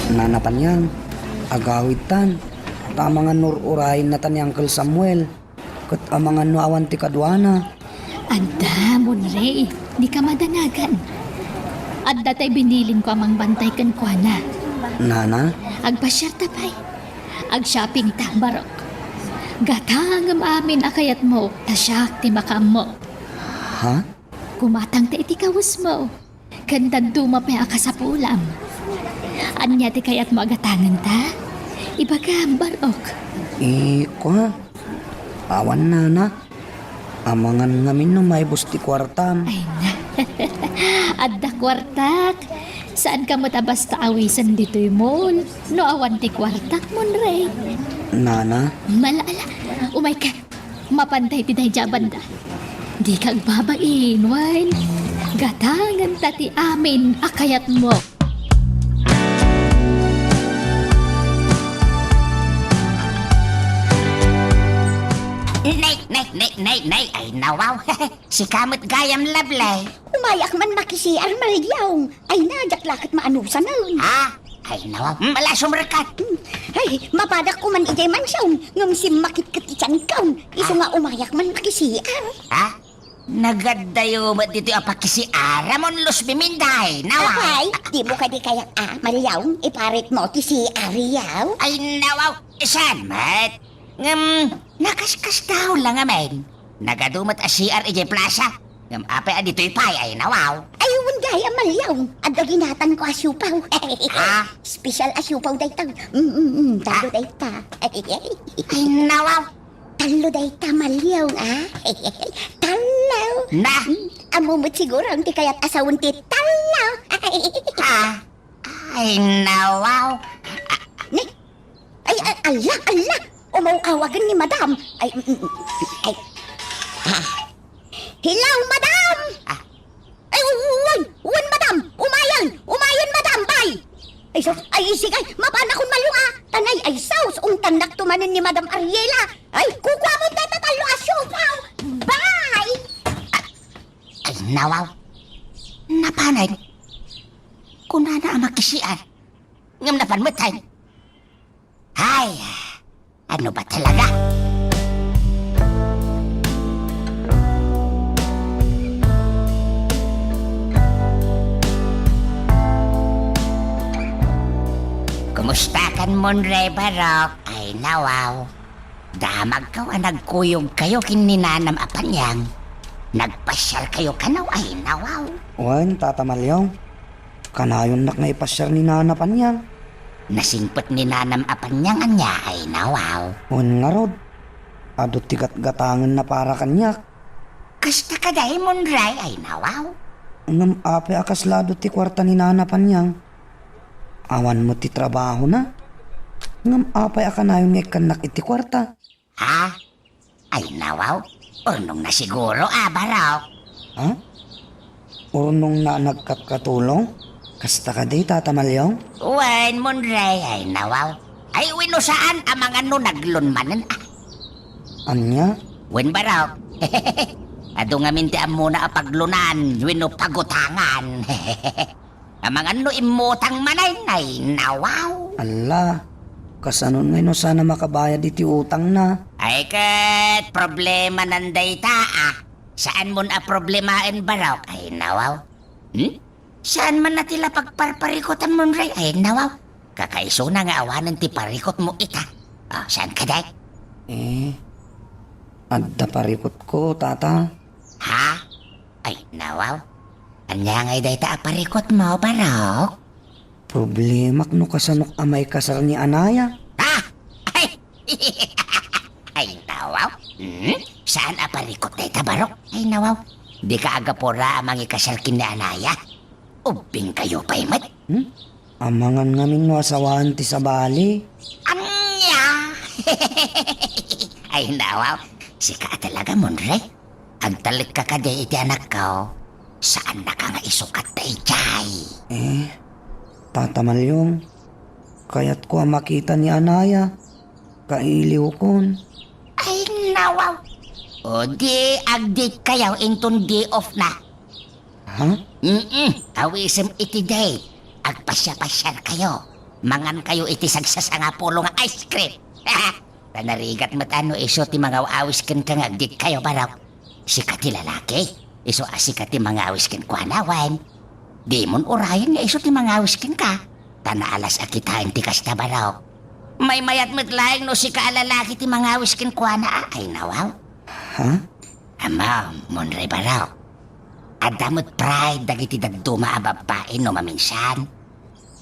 Nanapan yan, agawid tan. Tamangan nururahin na tan ni Uncle Samuel. Kat amangan no awan ti kadwana. Anda, Monray, di ka madanagan. Adda tay binilin ko amang bantay kan kuana. Nana, Agpasyar tapay. Ag-shopping ta, barok. Gatangam amin akayat mo, tasyak ti makam mo. ha? Kumatang ta iti kawas mo. Kandan dumapay akasapulam. Anya ti kayat mo agatangan ta? Ibagam, barok. Kwa, awan nana. Amangan ngamin no may busti kwartam. Ay na. Adda kwartak. Saan ka mo tabas taawisan dito'y mall? No awan ti kwartak mon, Ray. Nana, Malaala. Umay ka. Mapantay ti day jabanda. Di kag babain, Wine. Gatangan tati amin akayat mo. Nay, ay nawaw. Si kamot gayam lablay. Umayak man makisiar maligyaw. Ay najak lakit maanusan nun. Ha? Ay nawaw. Mala sumrekat. Ay, mapadak ko man ijay man siyang. Ngam makit katisan kaun. Iso nga umayak man makisiar. Ha? Nagadayo mo dito apakisi aramon los biminday. Nawaw. Ay, di mo ka di kayak maliyaw. Iparit mo ti si Ariyaw. Ay nawaw. Isan mat. Nakaskas daw lang amen. Nagadumat a CR EJ Plaza. Apay dito'y pay ay nawaw. Ay, wunday maliyaw. Adda ginatan ko asyupaw. Ha? Special asyupaw daytaw. Talo dayta. Ay nawaw. Talo dayta maliyaw, Talo. Na. Amumot siguro ang ti kayat asawon ti talo. Ha? Ay nawaw. Ay, ala. Umaw-awagan ni madam. Ay. Hello, madam! Ay, uwan, madam! Umayan, madam! Bye! Ay, sige, mapanakon malunga! Tanay, ay saus, tanak tumanin ni Madam Ariela! Ay, kukuha mo tatatalo asyupaw! Bye! Ay nawaw. Napanay. Kunana ang makisian. Ngam napanmatay. Ay, ano ba talaga? Kumusta kan Monre Barok? Ay nawaw. Damag kaw nagkuyog kayo kininanam apanyang. Nagpasyal kayo kanaw ay nawaw. wan, tatamalyaw. Kanayon nak nga ipasyar ni Nana Panyang. Nasingpot ni nanam apan niyang anya ay nawaw. Un nga rod. Ado tigat-gatangan na para kanyak. Kasta kaday munray ay nawaw. Ngam ape akaslado ti kwarta ni nanapan niyang. Awan mo ti trabaho na. Ngam apay akanayon ngekanak iti kwarta. Ha? Ay nawaw. Unong na siguro baraw. Ha? Urunong na nagkatulong? Kasta ka di, Tata Malyong? Wen munray ay nawaw. Ay wino saan ang mga no naglunmanan Anya? Wen baraw. Ado nga minti muna apaglunan, wino pagutangan. Ang mga no imutang manay nawaw. Ala, kasanon ngayon sana makabayad iti utang na. Ay kat, problema nanday taa. Saan mo na problemain baraw? Ay nawaw. Saan man na tila pagparparikotan mo rin? Ay nawaw. Kakaiso na nga awanan ti parikot mo ita. Saan ka day? Adda parikot ko, Tata. Ha? Ay nawaw. Anya ngay day ta parikot mo baraw? Problemak no kasanok amay kasal ni Anaya. Ha? Ay! Ay nawaw. Saan aparikot day ta barok? Ay nawaw. Di ka agapora amang ikasalkin ni Anaya. Ubing kayo pa'y mat. Amangan ngamin no asawahan ti sa bali. Anya! Ay nawaw. Sika talaga monre. Agtalik ka ka day iti anak ko. Saan na ka nga isukat day jay? Tata Malyong, kayat ko makita ni Anaya. Kailiw kon. Ay nawaw. O di agdit kayaw intong day off na. Ha? Awisim iti day. Agpasya-pasyar kayo. Mangan kayo iti sagsasanga pulo nga ice cream. Tanarigat matano iso ti mga awiskin ka nga agdit kayo baraw. Sika ti lalaki. Iso asika ti mga awiskin ko anawan. Di mon urayan nga iso ti mga awiskin ka. Tanaalas akitain ti kasta baraw. May mayat matlaing no sika lalaki ti mga awiskin ko na ay nawaw. Ha? Ama, monre baraw. Adamot pride dagiti dagduma a babae no maminsan.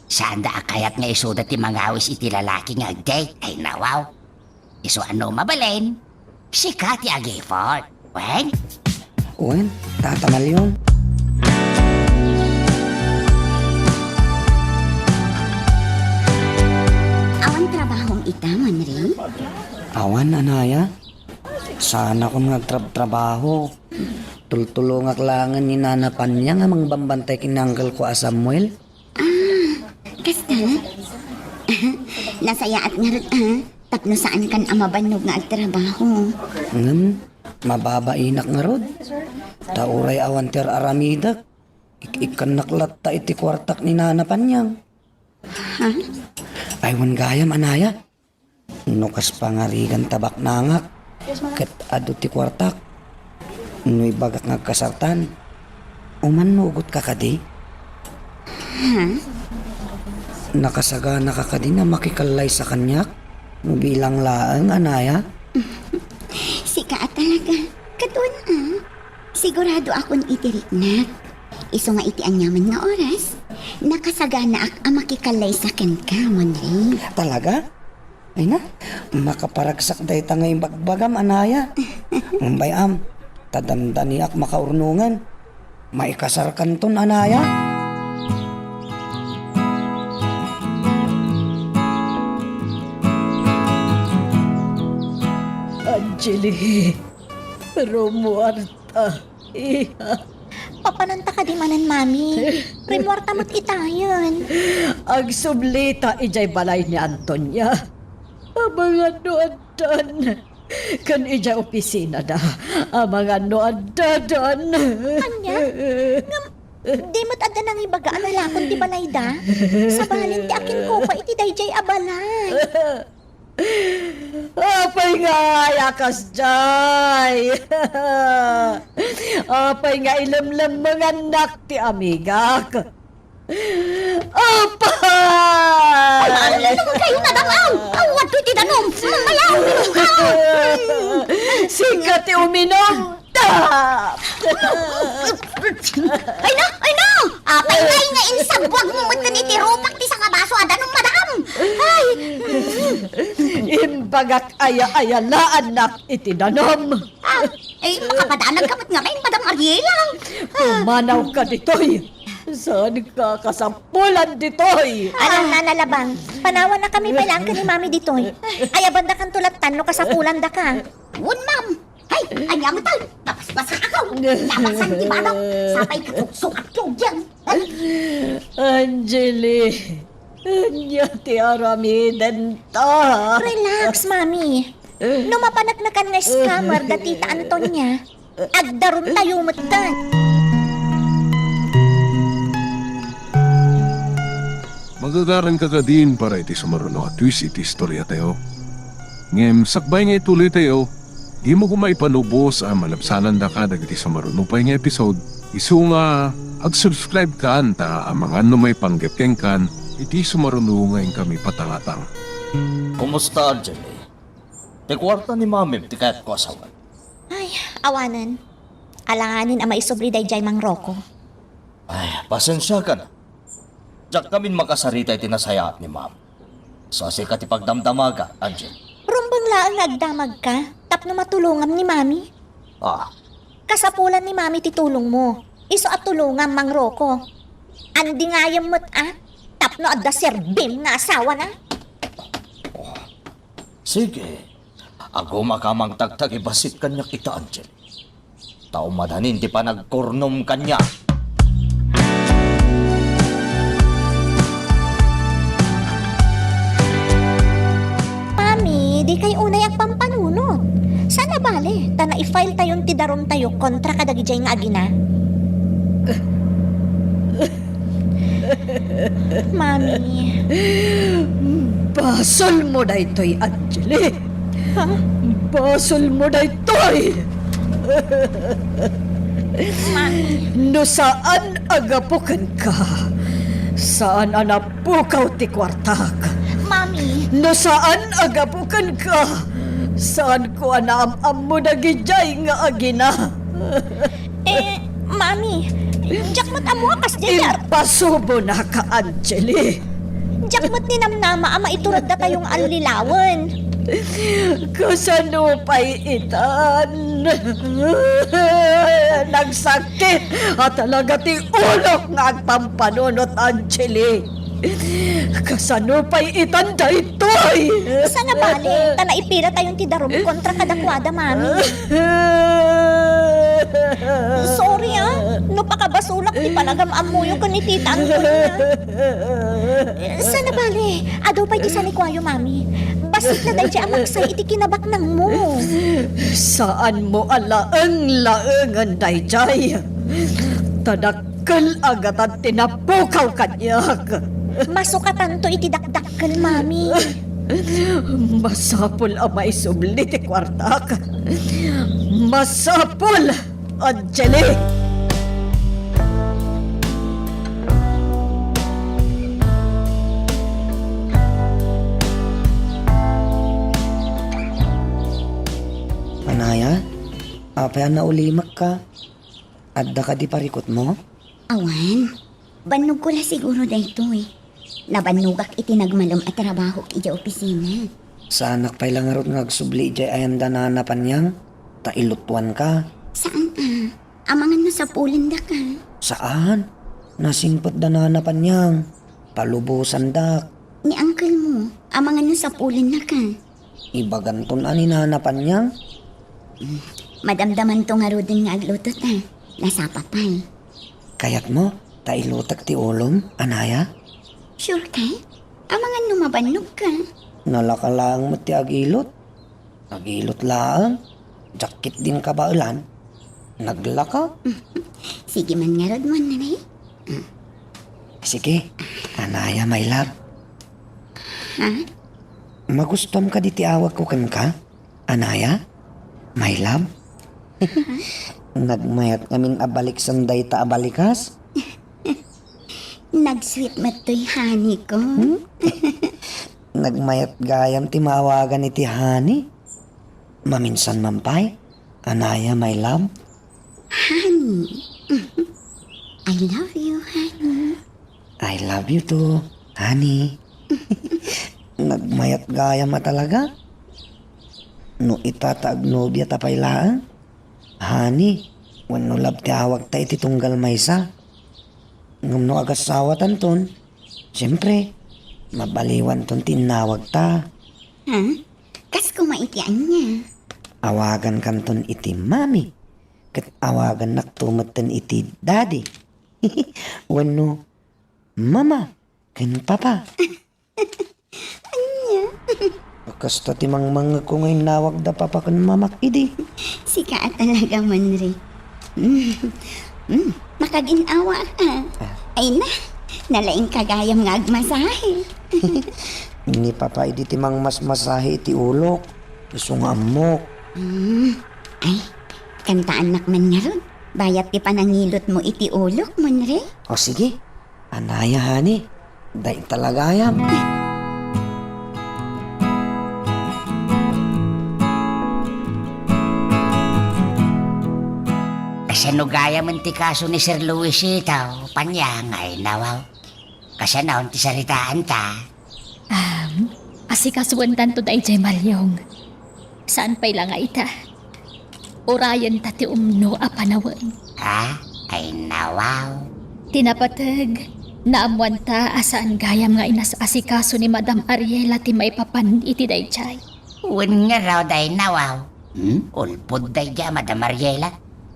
Saan da akayat nga iso dati mga awis iti lalaki nga agdate ay nawaw. Iso ano mabalen? Sika ti agifort. Wen? Wen, Tata Malyong. Awan trabahong ita, Manri? Awan, Anaya. Sana kung nagtrabaho. Tultulong aklangan ni nanapan niya nga mang bambantay kinanggal ko a Samuel. Kasta? Nasayaat nga rin, tapno saan kan amabanog nga agtrabaho. Mababainak nga rod. Tauray awan ter aramidak. Ikan naklat ta iti kwartak ni nanapan niyang. Ha? Aywan gayam, Anaya. Nukas pangarigan tabak nangak. Ket adu ti kwartak. Nuy bagak nga kasartan. Umanugot ka kadi. Ha? Nakasagana ka kadi na makikalay sa kanyak. Bilang laang, Anaya. Sika talaga. Kadun Sigurado akong itiriknak. Iso nga iti anyaman nga oras. Nakasagana ak makikalay sa ken ka, Manri. Talaga? Ay na, makaparagsak day ta ngayong bagbagam, Anaya. Bayam, tadamdani ak makaurnungan. Maikasar kanton, Anaya. Angeli, Romuarta, iha. Papananta ka di manan, Mami. Rimwarta mo't itayan. Ang sublita ijay balay ni Antonia. Mga noadan. Kan ijay opisina da. Mga noadadan. Anya? Di mo't ada nang ibaga analakon di balay da. Sa balin ti akin ko pa iti dayjay abalay. Apay nga yakas jay. Apay nga ilamlam mga anak ti amigak. Apay! Kayo tadamaw! Awad ko ti danom! Mamayaw! Sika ti uminom! Tap! Ay no! Apay nga insabwag mo mo iti rupak ti sa kabaso adanong madam! Imbagak aya-ayalaan nak itinanom. Makapadanag ka ba't nga rin, Madam Ariela? Pumanaw ka ditoy. Saan ka kasampulan ditoy? Anong nanalabang? Panawan na kami palang ka ni Mami ditoy. Ayaban da kang tulatan no kasapulan da ka. Wun, ma'am. Hay, anya mo tayo. Tapos-pasak ako. Napasan di ba, no? Sapay katuksok ko dyan. Angeli, anya ti aramiden ta. Relax, Mami. No mapanagnakan nga scammer da Tita Antonia. Agdaron tayo matan. Magagaran ka ka din para iti sumaruno at twist iti istorya tayo. Ngem, sakbay nga ituloy tayo, di mo kumay panubos ang malapsanan da ka dagiti sumaruno pa nga episode. Isu nga, ag-subscribe ka anta ang mga ano may panggepkeng kan, iti sumaruno ngayon kami patangatang. Kumusta, Angeli? Ti kwarta ni Mami, ti kahit ko asawan. Ay, awanan. Alanganin ang maisubli day jay Mang Rocco. Ay, pasensya ka na. Diyak kami makasarita itinasaya ni Ma'am. So, asik ka ti pagdamdamaga, Angeli. Rumbang laang nagdamag ka, tapno matulungam ni Mami. Ah, Kasapulan ni Mami titulong mo. Iso at tulungam Mang Rocco. Andi nga yung mo't tapno at da serbim na asawa na. sige. Ako makamang tagtag ibasit kanya kita, Angeli. Tao madanin ti pa nagkurnom kanya. Mami, di kay unay ang pampanunot. Sana bale, ta na i-file tayon ti darom tayo kontra kadagijay nga agina. Mami. Basol mo na ito'y, Angeli. Basol mo na ito'y. Mami. No saan agapukan ka? Saan anapukaw ti kwartak? Mami. No saan agapukan ka? Saan ko anaam mo na gijay nga agina? Mami. Diyak mo't amuakas dyan. Impasubo na ka, Angeli. Diyak mo't ninamnama ama iturad na tayong alilawan. Kasano pa'y itan? Nagsakit at talaga ti ulok nga agpampanunot, Angeli. Kasano pa'y itan da ito'y? Sana bale, ta na ipira tayong ti darom kontra kadakwada, Mami. Sorry no pakabasulak di panagamam mo yung ni Tita Antonia. Sana bale, adaw pa'y di sa likwayo, Mami. Basit na dahi siya amaksay iti kinabak ng mo. Saan mo alaang-laangan dayjay? Tadakkel agatan tinapukaw kanyak. Masukatan to iti dakdakkel, Mami. Masapol ang maisubli ti kwartak. Masapol, Angeli! Anaya, apayan na ulimak ka. Adda ka di parikot mo? Awan, banog ko la siguro da ito eh. Nabanugak itinagmalom at trabaho iti opisina. Sa anak pa'y lang nga agsubli jay ayan da nanapan niyang. Tailutuan ka. Saan ka? Amangan na sa pulinda ka. Saan? Nasingpot da nanapan niyang. Palubusan dak. Ni uncle mo, amangan na sa pulinda ka. Ibaganton ani nanapan niyang. Madamdaman to nga rodin nga agluto ta. Nasapapay. Kayat mo, tailutak ti ulom, anaya? Sure ka? Amangan numabanog ka. Nalakalang mo ti agilot. Agilot lang. Jakit din ka ba ulan? Naglaka? Sige man nga rod mo na rin. Sige, anaya my love. Ha? Magustom ka di ti awag ko kan ka? Anaya? My love? Nagmayat ngamin abalik sanday ta abalikas? Nag-sweet matoy honey ko. Nagmayat gayam ti mawagan ni ti honey? Maminsan mampay? Anaya, my love? Honey. I love you, honey. I love you too, honey. Nagmayat gaya ma talaga. No itatag nobya tapay laan. Hani, wano lab ti awag ta iti tunggal maysa. Ngam no agasawa tanton, siyempre, mabaliwan ton tinawag ta. Ha? Kas kumaitian niya. Awagan kanton iti mami. Kat awagan naktumatan iti daddy. Wano, mama, ken papa. Kasta timang mga ko ngayon nawag da papa kan mamak idi. Sika talaga man rin. Makaginawa ka. Ay na, nalaing kagayam nga agmasahe. Ni papa idi timang mas masahe iti ulok. Iso nga amok. Ay, kanta anak man nga ron. Bayat ti panangilot mo iti ulok man rin. O sige, anaya hani. Day talagayam. Kasanugaya man ti kaso ni Sir Luis itaw, panyangay nawaw. Kasanaon ti saritaan ta. Asikasuan tanto da ijay malyong. Saan pa'y lang nga ita? Orayan tati umno apanawan. Ha? Ay nawaw. Tinapatag, naamuan ta asaan gayam nga inas asikaso ni Madam Ariela ti maipapan iti dayjay. Uwan nga raw day nawaw. Ulpod day dya, Madam Mariela.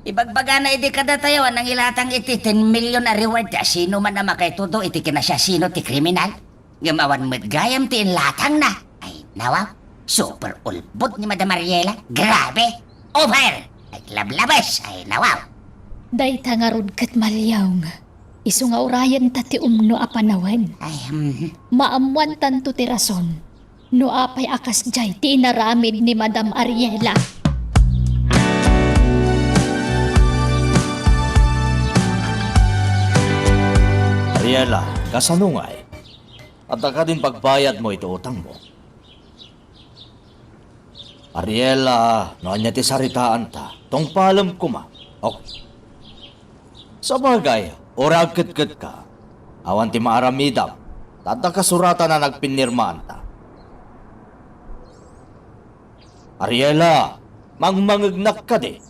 Ibagbaga na iti kadatayawan ng ilatang iti 10 million na reward ta sino man na makaitudo iti kinasya sino ti kriminal. Gamawan mo't gayam ti inlatang na. Ay nawaw, super ulpod ni Madam Mariela. Grabe! Over! Ay lablabas! Ay nawaw. Day tangarod kat malyong. Isu nga orayan tati umno apanawan. Ay, Maamuan tanto ti rason. No apay akas jay ti inaramid ni Madam Ariela. Ariela, kasanungay. At ka din pagbayad mo ito utang mo. Ariela, noon niya ti saritaan ta. Tong palam ko ma. Okay. Sa bagay, orag ket ka. Awan ti maaramidam. Tata kasuratan na nagpinirmaan ta. Ariela, mangmangagnak ka di.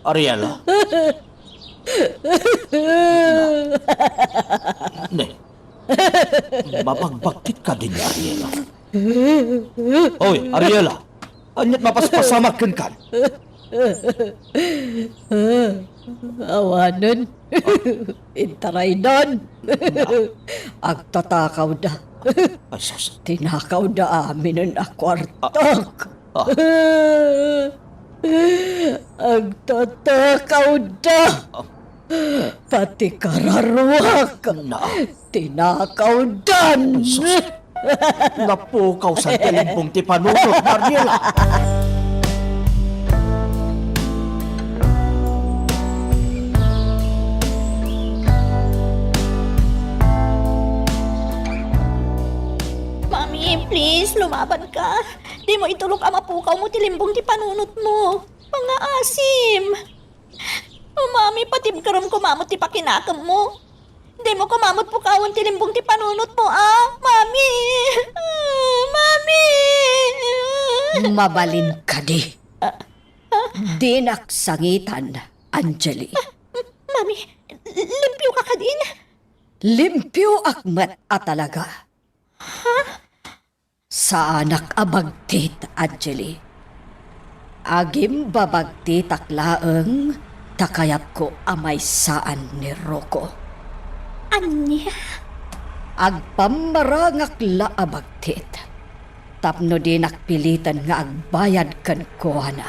Ariela? Ne. Mapagbaktit ka din ni Ariela. Oy, Ariela. Anyat mapaspasamakin kan. Awanan. Intaray doon. Agtatakaw da. Ay, sus. Tinakaw da amin ang akwartok. Agtatakaw da. Pati kararwak. Tinakaw dan. Napukaw sa telimpong ti panunod, Ariela. Mami, please, lumaban ka. Di mo itulok ang mapukaw mo tilimbong ti panunot mo. Mga asim. Oh, mami, patibkaram kumamot ti pakinakam mo. Di mo kumamot pukawan tilimbong ti panunot mo, ah. Mami! Mami! Mabalin ka di. Di naksangitan, Anjali. Mami, limpyo ka ka din. Limpyo akmat at talaga. Sa anak abagtit, Anjali. Agim babagtit aklaeng takayat ko amay saan ni Rocco. Anya? Agpamarangak la abagtit. Tapno di nakpilitan nga agbayad kan kuhana.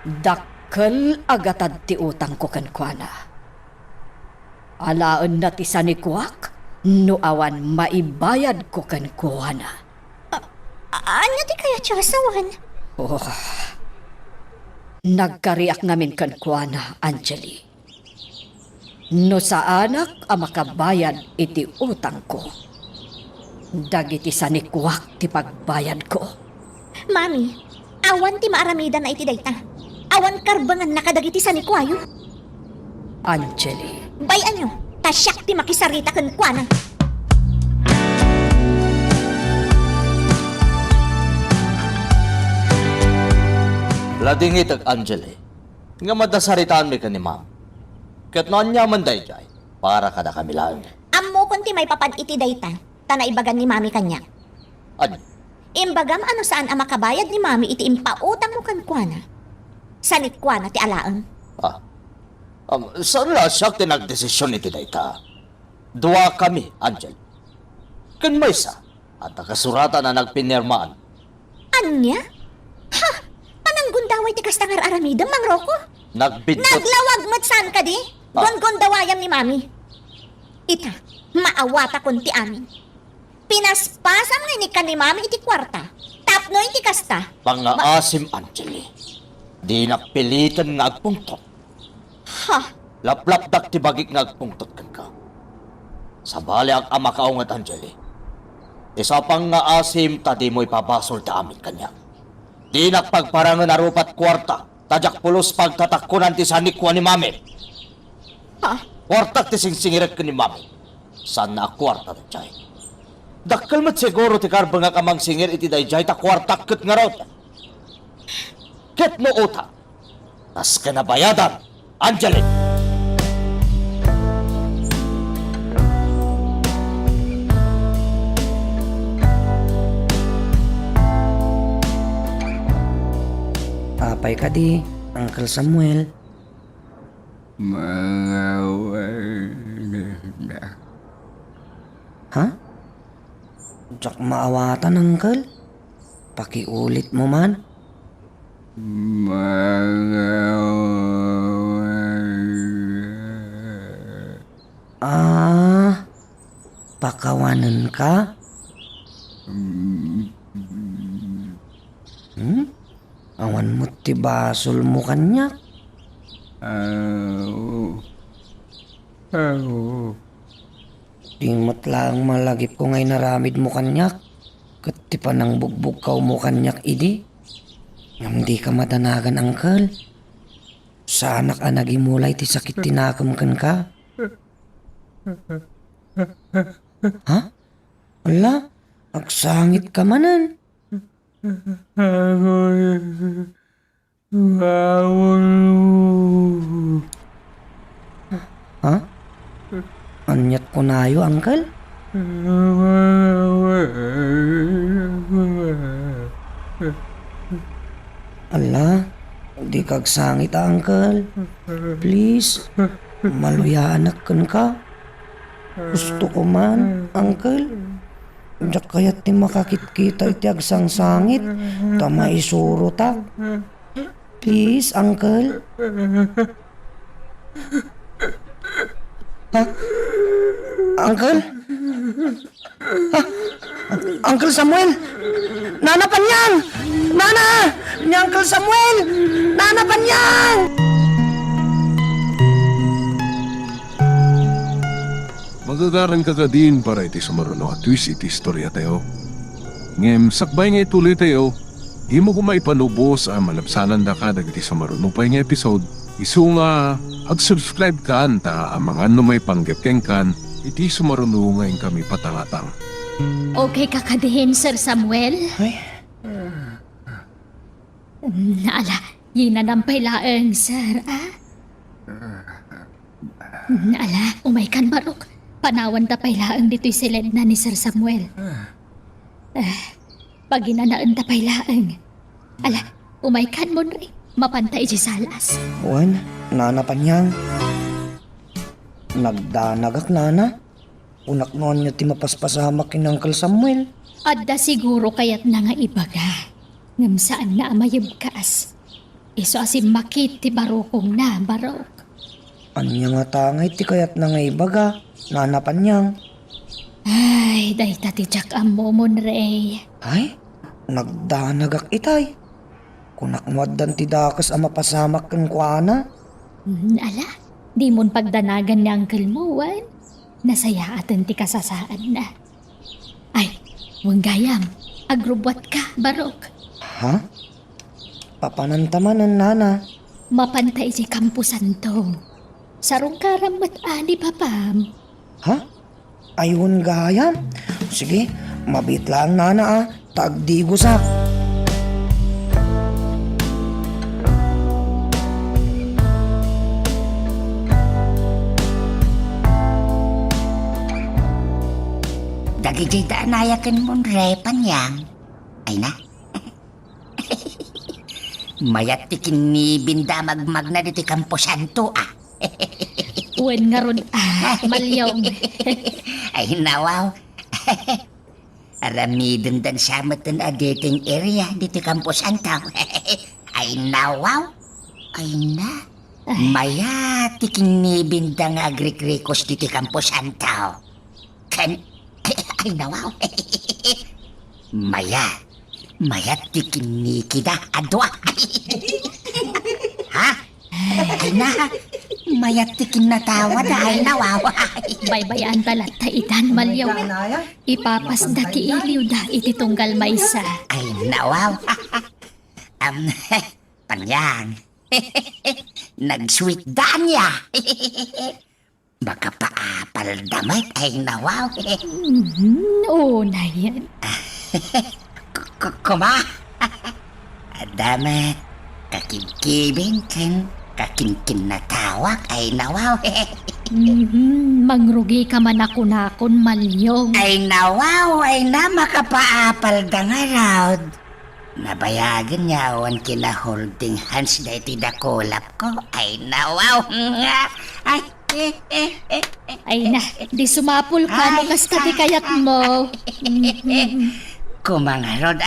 Dakkel agatad ti utang ko kan kuhana. Alaan na ti sanikuak, no awan maibayad ko kan kuhana. Anya ti kaya tiyasawan? Oh, nagkariak namin kan kuhana, Anjali. No sa anak ang makabayad iti utang ko. Dagiti sanikuak ti pagbayad ko. Mami, awan ti maaramida na iti dayta. Awan karbangan nakadagiti sa ni Kwayo. Angeli. Bayan nyo, tasyak ti makisarita kan Kwana. Ladingit ag Angeli. Nga madasaritaan mi ka ni ma'am. Kat noon niya man dayjay, para kada kami lang. Ammo kunti may papad iti dayta, tanaibagan ni mami kanya. Ano? Imbagam ano saan ang makabayad ni mami iti impautang mo kan Kwana. Sanit Kwana ti alaang. Saan lasak tinagdesisyon iti dayta? Dua kami, Angel. Kan may isa, at nakasuratan na nagpinirmaan. Anya? Ha? Panang gundaway ti kastangar aramidam, Mang Rocco? Nagbidot. Naglawag mo't saan ka di? Gondawayam ni mami. Ita, maawata kun ti amin. Pinaspasam nga ni ka ni mami iti kwarta. Tapno iti kasta. Pangaasim, Angeli. Di napilitan nga agpungtot. Ha? Laplap dak ti bagik nga agpungtot kan ka. Sa bali ang ama kaungat, Angeli. Isa pang nga asim, tadi mo'y pabasol ta amin kanya. Di nakpagparangan na rupat kwarta, tadyak pulos pagtatakunan ti sanikwa ni mami. Ha? Kwarta ti singsingirat ka ni mami. Saan na kwarta na jay? Dakkel mat siguro ti karba nga kamang singir iti dayjay ta kwarta ket nga raw. Ket mo uta. Tas ka na bayadan, Angeli. Apay ka di, Uncle Samuel. Ha? Diyak maawatan, Uncle? Pakiulit mo man. Pakawanan ka? Awan mo ti basol mo kanya. Di mo't lang malagip ko ngay naramid mo kanyak. Kat ti panang bugbugkaw mo kanyak idi. Ngam di ka madanagan, Uncle. Sa anak anagimulay ti sakit tinakam kan ka. Ha? Wala, agsangit ka manan. Ha? Anyat ko nayo, Uncle? Ala, di kagsangit, Uncle. Please, maluyaanak kan ka. Gusto ko man, Uncle. Diyak kaya't ti makakit-kita iti agsang-sangit. Tama isuro ta. Please, Uncle. Ha? Uncle? Ha? Uncle Samuel? Nana Panyang! Nana! Ni Uncle Samuel! Nana Panyang! Magagaran ka ka din para iti sumaruno at twist iti istorya tayo. Ngem, sakbay nga ituloy tayo, di mo kumaipanubos ang malapsanan da ka dagiti sumaruno pa nga episode. Isu nga, ag-subscribe ka ta ang mga may panggapkeng kan, iti sumaruno ngayon kami patangatang. Okay ka kadihin, Sir Samuel? Ay. Naala, yinanampay laeng, sir, Naala, umay kan barok. Panawan tapay laeng dito'y silid na ni Sir Samuel. Pag ginanaan tapay laeng. Ala, umay kan mo rin. Mapantay si Salas. Juan, Nana Panyang. Nagdanagak, Nana. Unak noon niya ti mapaspasamak kin Uncle Samuel. Adda siguro kayat na nga ibaga. Ngam saan na amayabkas. Iso asim makit ti barokong na barok. Anya nga tangay ti kayat na nga ibaga. Nana Panyang. Ay, day tatijak ang momon, Ray. Ay, nagdanagak itay. Kunak moddan ti dakas ang mapasamak kan kuana. Ala, di mon pagdanagan ni Uncle mo, Juan. Nasaya atin ti kasasaan na. Ay, wanggayam, agrubwat ka, barok. Ha? Papanantamanan, Nana. Mapantay si kampusan to. Sarong karamat ani papam. Ha? Ayun gayam. Sige, mabit lang nana tagdigo sa. Dagijay da anayakan mo re panyang. Ay na. Mayat tikin ni binda magmag na dito kampusanto Uwan nga ron malyong. Ay nawaw. Aramidon dan samatan a dating area dito kampusanto. Ay nawaw. Ay na. Mayat tikin ni binda nga agrikrikos dito kampusanto. Ay nawaw. Mayat tikin ni kita adwa. Ha? Ay na. Mayat tikin na tawad ay nawaw. Baybayaan talat ta itan malyong. Ipapas da kiiliw da iti tunggal maysa. Ay nawaw. Panyang. Nag-sweet danya. Baka paapal damit ay nawaw. Oo na yan. Kuma? Adama, kakibkibin kan, kakinkin na tawag ay nawaw. Mangrugi ka man ako nakon malyong. Ay nawaw, ay na makapaapal da nga raw. Nabayagan niya awan kina holding hands na iti dakulap ko. Ay nawaw. Ay na, di sumapul ka no kasta di kayat mo. Kumangarod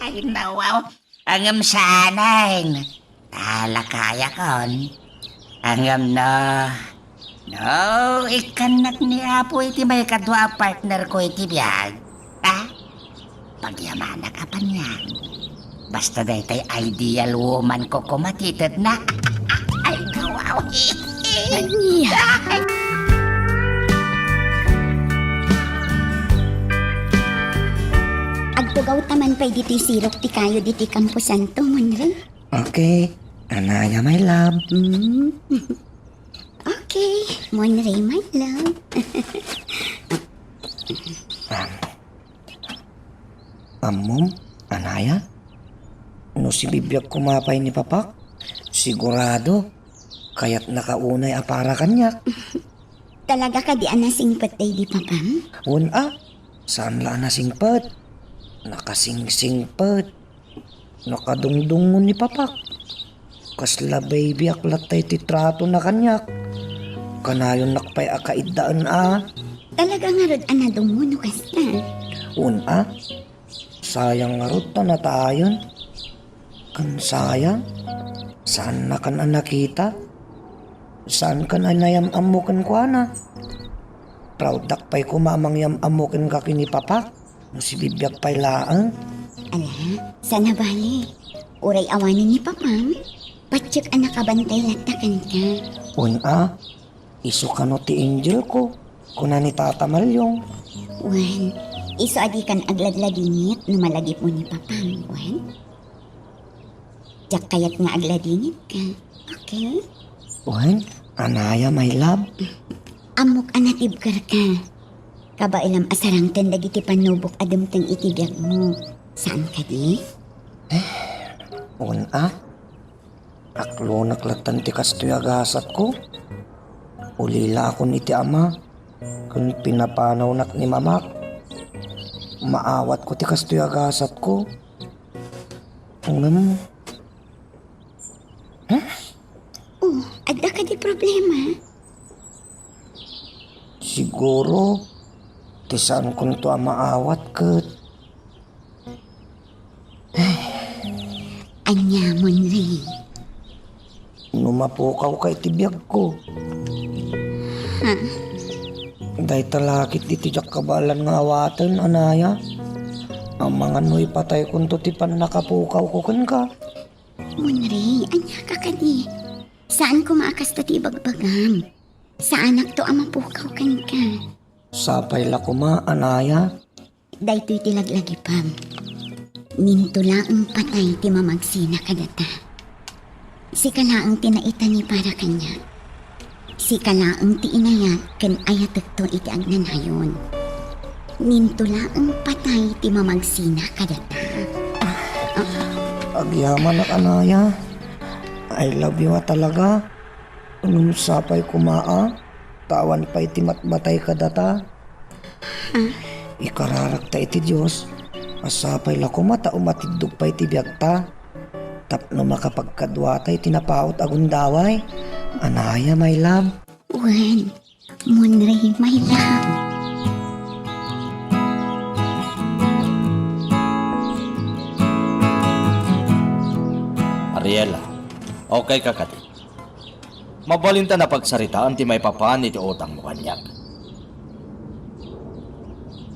Ay nawaw. Angam sanain. Talakaya kon. Angam no. No, ikanak ni Apo iti may kadwa partner ko iti biyag. Pagyamana ka pa niyan. Basta dahi tay ideal woman ko kumatitid na. Ay nawaw. Anya? Agtugaw taman pa'y diti sirok ti kayo diti kampusan to, Monre. Okay, anaya my love. Okay, Monre, my love. Amom, anaya? No si bibiyag kumapay ni papak? Sigurado, kaya't nakaunay apara kanya. Talaga ka di anasingpet day di papam? Saan la nasingpet? Nakasingsingpet. Nakadungdungon ni papak. Kasla baby aklat tay titrato na kanyak. Kanayon nakpay akaidaan Talaga nga rod anadong mo no kasta. Sayang nga rod na natayon. Kan sayang. Saan na kan nakita? Saan ka na nayam-amukan ko na? Proud dakpay kumamang yam-amukan ka kini papak. No si bibiyag pay laang. Ala, sana bali. Uray awanin ni papam. Patsyak anak kabantay latakan ka. Iso ka no ti angel ko. Kuna ni Tata Malyong. Wan, iso adi kan agladladingit no malagip mo ni papam, Wan. Diyak kayat nga agladingit ka. Okay? Wan, anaya my love. Amok anatibkar ka. Kabailam asarang tendag iti panubok adamtang itibiyag mo. Saan ka di? Aklo naklatan ti kastoy agasat ko. Ulila akon iti ama. Kung pinapanaw nak ni mamak. Maawat ko ti kastoy agasat ko. Adda ka di problema. Siguro, tisan kong to maawat kat. Anya, Monre. Numapukaw kay tibiyag ko. Dahil talakit di tijak kabalan nga awatan, anaya. Ang mga noy patay kung to tipan nakapukaw ko kan ka. Monre, anya ka ka di. Saan ko maakas ta ti bagbagam? Sa anak to ang mapukaw kan ka. Sapay la kuma, anaya. Dahito'y tilaglagi pam. Minto laang patay ti mamagsina kadata. Si kalaang tinaitan ni para kanya. Si kalaang ti inayat kan ayatek to iti agnanayon. Nintula ang patay ti mamagsina kadata. Agyaman na kanaya. I love you talaga. Unong sapay kumaa. Tawan pa iti matmatay ka data. Ikararak ta iti Diyos. Asapay la kumata umatidog pa iti biyagta. Tapno makapagkadwatay tinapaot agundaway. Anaya, my love. Wen, Munray, my love. Ariela, okay ka kati. Mabalinta na pagsaritaan ti may papaan iti utang mo kanyag.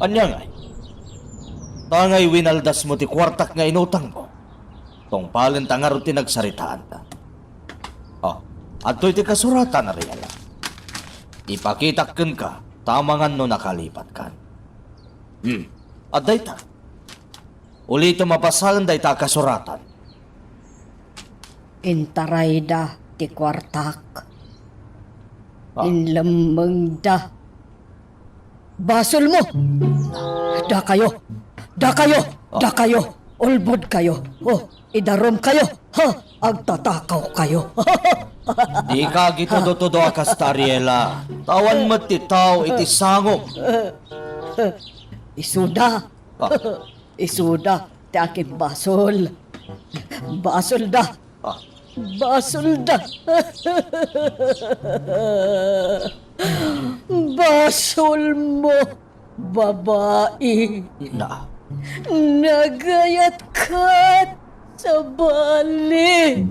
Anyang ay, tangay winaldas mo ti kwartak nga inutang mo. Tong palin tangar ti nagsaritaan ta. Oh, adto'y ti kasuratan, Ariela. Ipakitakken ka, tamangan no nakalipat kan. Aday ta. Ulito mapasalan day ta kasuratan. Intarayda ti kwartak. Inlamang da. Basol mo! Da kayo! Da kayo! Da kayo! Ulbod kayo! Oh, idarom kayo! Ha! Agtatakaw kayo! Di ka gito do akas ta, Ariela. Tawan mo ti tao iti sangom. Isuda! Isuda! Ti aking basol! Basol da! Basol da! Basol mo, babae! Na, Nagayat ka sa bali!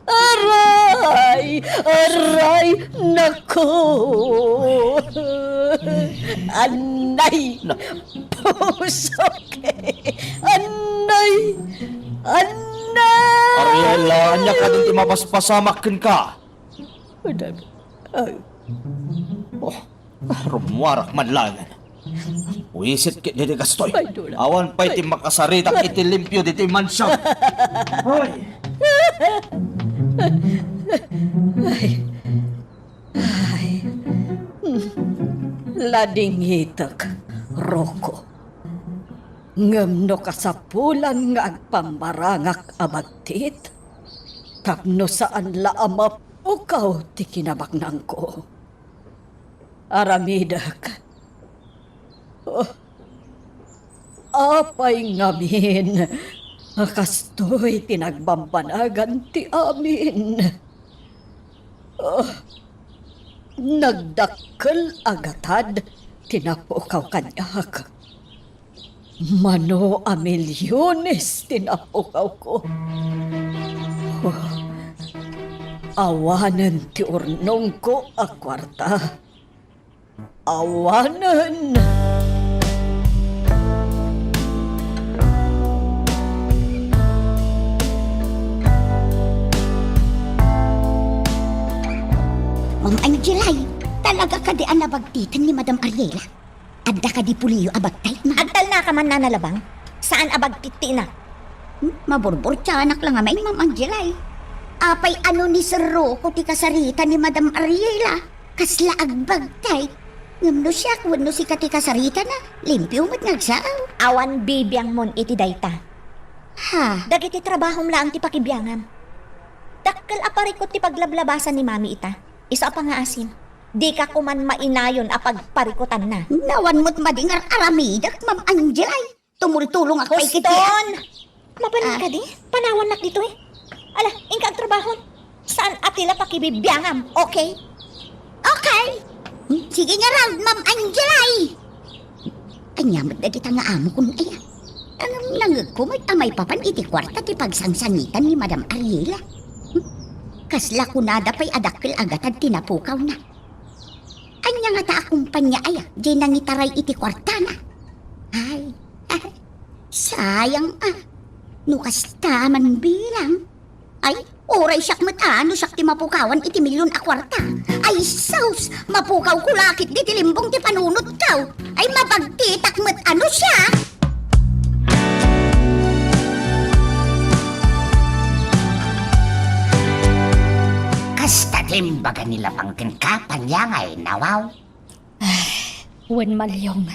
Aray! Aray! Nako! Anay! Puso kay! Anay! Anay! Ariela, anya ka din imapaspasamakkin ka. Rumuwarak man lang. Uisit ki diti kastoy. Awan pa iti makasarita iti limpyo diti mansyon. Hoy! Lading hitak, Roko. Ngam no kasapulan nga agpambarangak abagtit. Tapno saan laamap ukaw ti kinabaknang ko. Aramidak. Oh, apay ngamin. Kastoy tinagbambanagan ti amin. Oh, nagdakkel agatad tinapukaw kanyak. Mano a milyones tinapukaw ko. Oh, awanan ti urnong ko a kwarta. Awanan! Ma'am Angelay, talaga ka di anabagtitan ni Madam Ariela. Adda ka di puliyo abagtay na. Agtal na ka man nanalabang. Saan abagtiti na? Maburbur tiyanak lang amay, Ma'am Angelay. Apay ano ni Sir Rocco ti kasarita ni Madam Ariela. Kasla agbagtay. Ngumno siya, wano si kati kasarita na. Limpyo mo't nagsaaw. Awan bibiyang mon iti dayta. Ha? Dagiti trabahom lang ti pakibiyangam. Dakkel aparikot ti paglablabasan ni mami ita. Isa pa nga asin. Di ka kuman mainayon a pagparikutan na. Nawan mo't madingar aramidak, Ma'am Angelay. Tumultulong ako kay kiti. Huston! Mabalin ka di? Panawan nak dito eh. Ala, ingka ang trabahon. Saan atila pakibibiyangam, okay? Okay. Sige nga raw, Ma'am Angelay. Anyamot na kita nga amo kung aya. Anong nangag ko may amay papan iti kwarta ti pagsangsangitan ni Madam Ariela. Kasla kunada pa'y adakil agatad tinapukaw na. Anya nga ta akumpanya aya, di nangitaray iti kwarta na. Ay, sayang nukas taman bilang. Ay, oray siyak matano siyak ti mapukawan iti milyon a kwarta. Ay, saus, mapukaw kulakit di tilimbong ti panunot kaw. Ay, mapagtitak matano siya. Imbaga nila pangkin ka, panyang ay nawaw. Wen Malyong,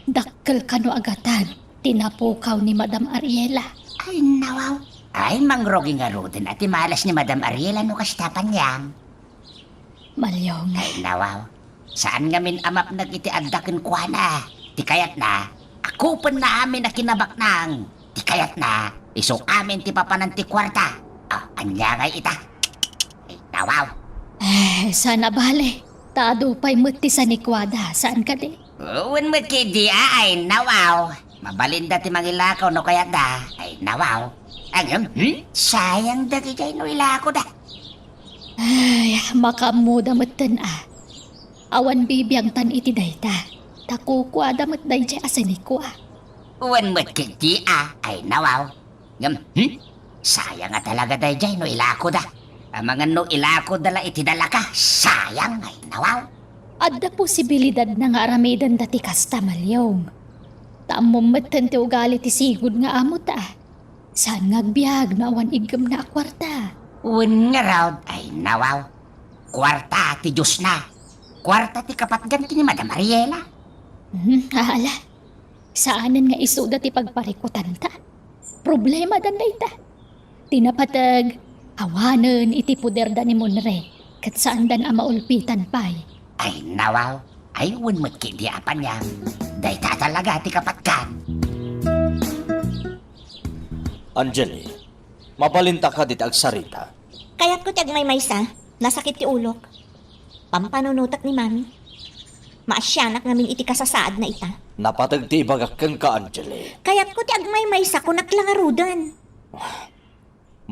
dakkel kano agatan, tinapukaw ni Madam Ariela. Ay nawaw. Ay mangrogi nga rudin at imalas ni Madam Ariela no kasta panyang. Malyong, Ay nawaw. Saan ngamin amap nagiti addakin kwa na? Ti kayat na, ako pa na amin na kinabak nang. Ti kayat na, iso amin ti papanan ti kwarta. Anya ngay ita. Ay nawaw. sana bale. Tado pa'y muti sa nikwada. Saan ka di? Uwan mo kidi ay nawaw. Mabalinda ti mangilakaw no kayat da. Ay nawaw. Ang sayang da ti no ilako da. Ay, makamuda matan Awan bibiyang tan iti dayta. Takukwada mat dayjay asanikwa. Uwan mo kidi ay nawaw. Sayang nga talaga da no ilako da. Ang mga no ilako dala iti dala ka. Sayang ay nawaw. Adda posibilidad na nga aramidan dati kasta Malyong. Tamom matan ti ugali ti sigud nga amot Saan ngagbiag na awan igam na akwarta. Uwan nga raw ay nawaw. Kwarta ti Diyos na. Kwarta ti kapatgan ti ni Madam Ariela. Hala. Saanan nga isuda ti pagparikutan ta? Problema dan dayta. Tinapatag, awanan iti puder da ni Monre. Kat saan dan maulpitan pa'y. Ay nawaw. Ay uwan mo't kidi apan niya. Dayta talaga ti kapatgan. Angeli, mabalinta ka dit agsarita. Kaya't ko tiyag may maysa, nasakit ti ulok. Pampanunutak ni mami. Maasyanak namin iti kasasaad na ita. Napatag ti ibagakan ka, Angeli. Kaya't ko tiyag may maysa ko naklangarudan.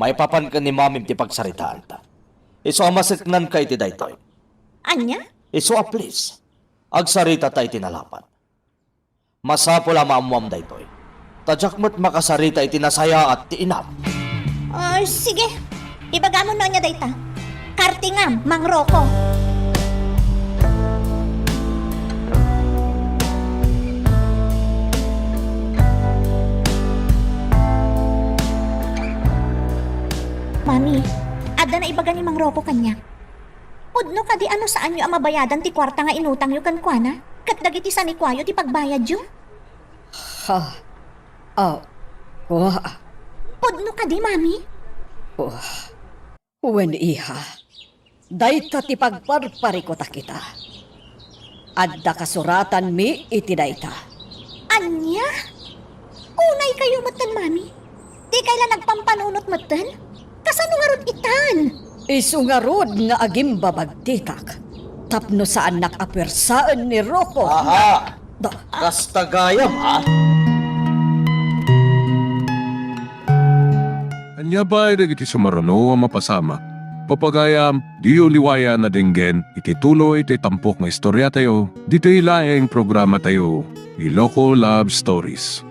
May papan ka ni mamim ti pagsaritaan ta. Iso amasiknan ka iti daytoy. Anya? Iso please. Agsarita ta iti nalapan. Masapula maamuam daytoy. Tadyak mo't makasarita iti nasaya at ti inam. Sige. Ibagamo no niya dayta. Kartingam, Mang Rocco. Mami, ada na ibaga ni Mang Rocco kanya. Pudno ka di ano saan nyo ang mabayadan ti kwarta nga inutang yo kan kuana? Kat dagiti sa ni kwayo ti pagbayad yo? Pudno ka di, mami? Uwen iha, dayta ti pagparparikot kita. Adda kasuratan mi iti dayta. Anya? Unay kayo matan, mami. Di kailan nagpampanunot matan? Kasano nga ron itan? Isungarod nga agim babagtikak. Tapno saan nakapwersaan ni Rocco. Aha! Kastagayam, Anya ba ay iti sumarano ang mapasama? Papagayam, di uliwaya na dinggen, iti tuloy iti tampok nga istorya tayo, dito ilaeng programa tayo, Iloko Love Stories.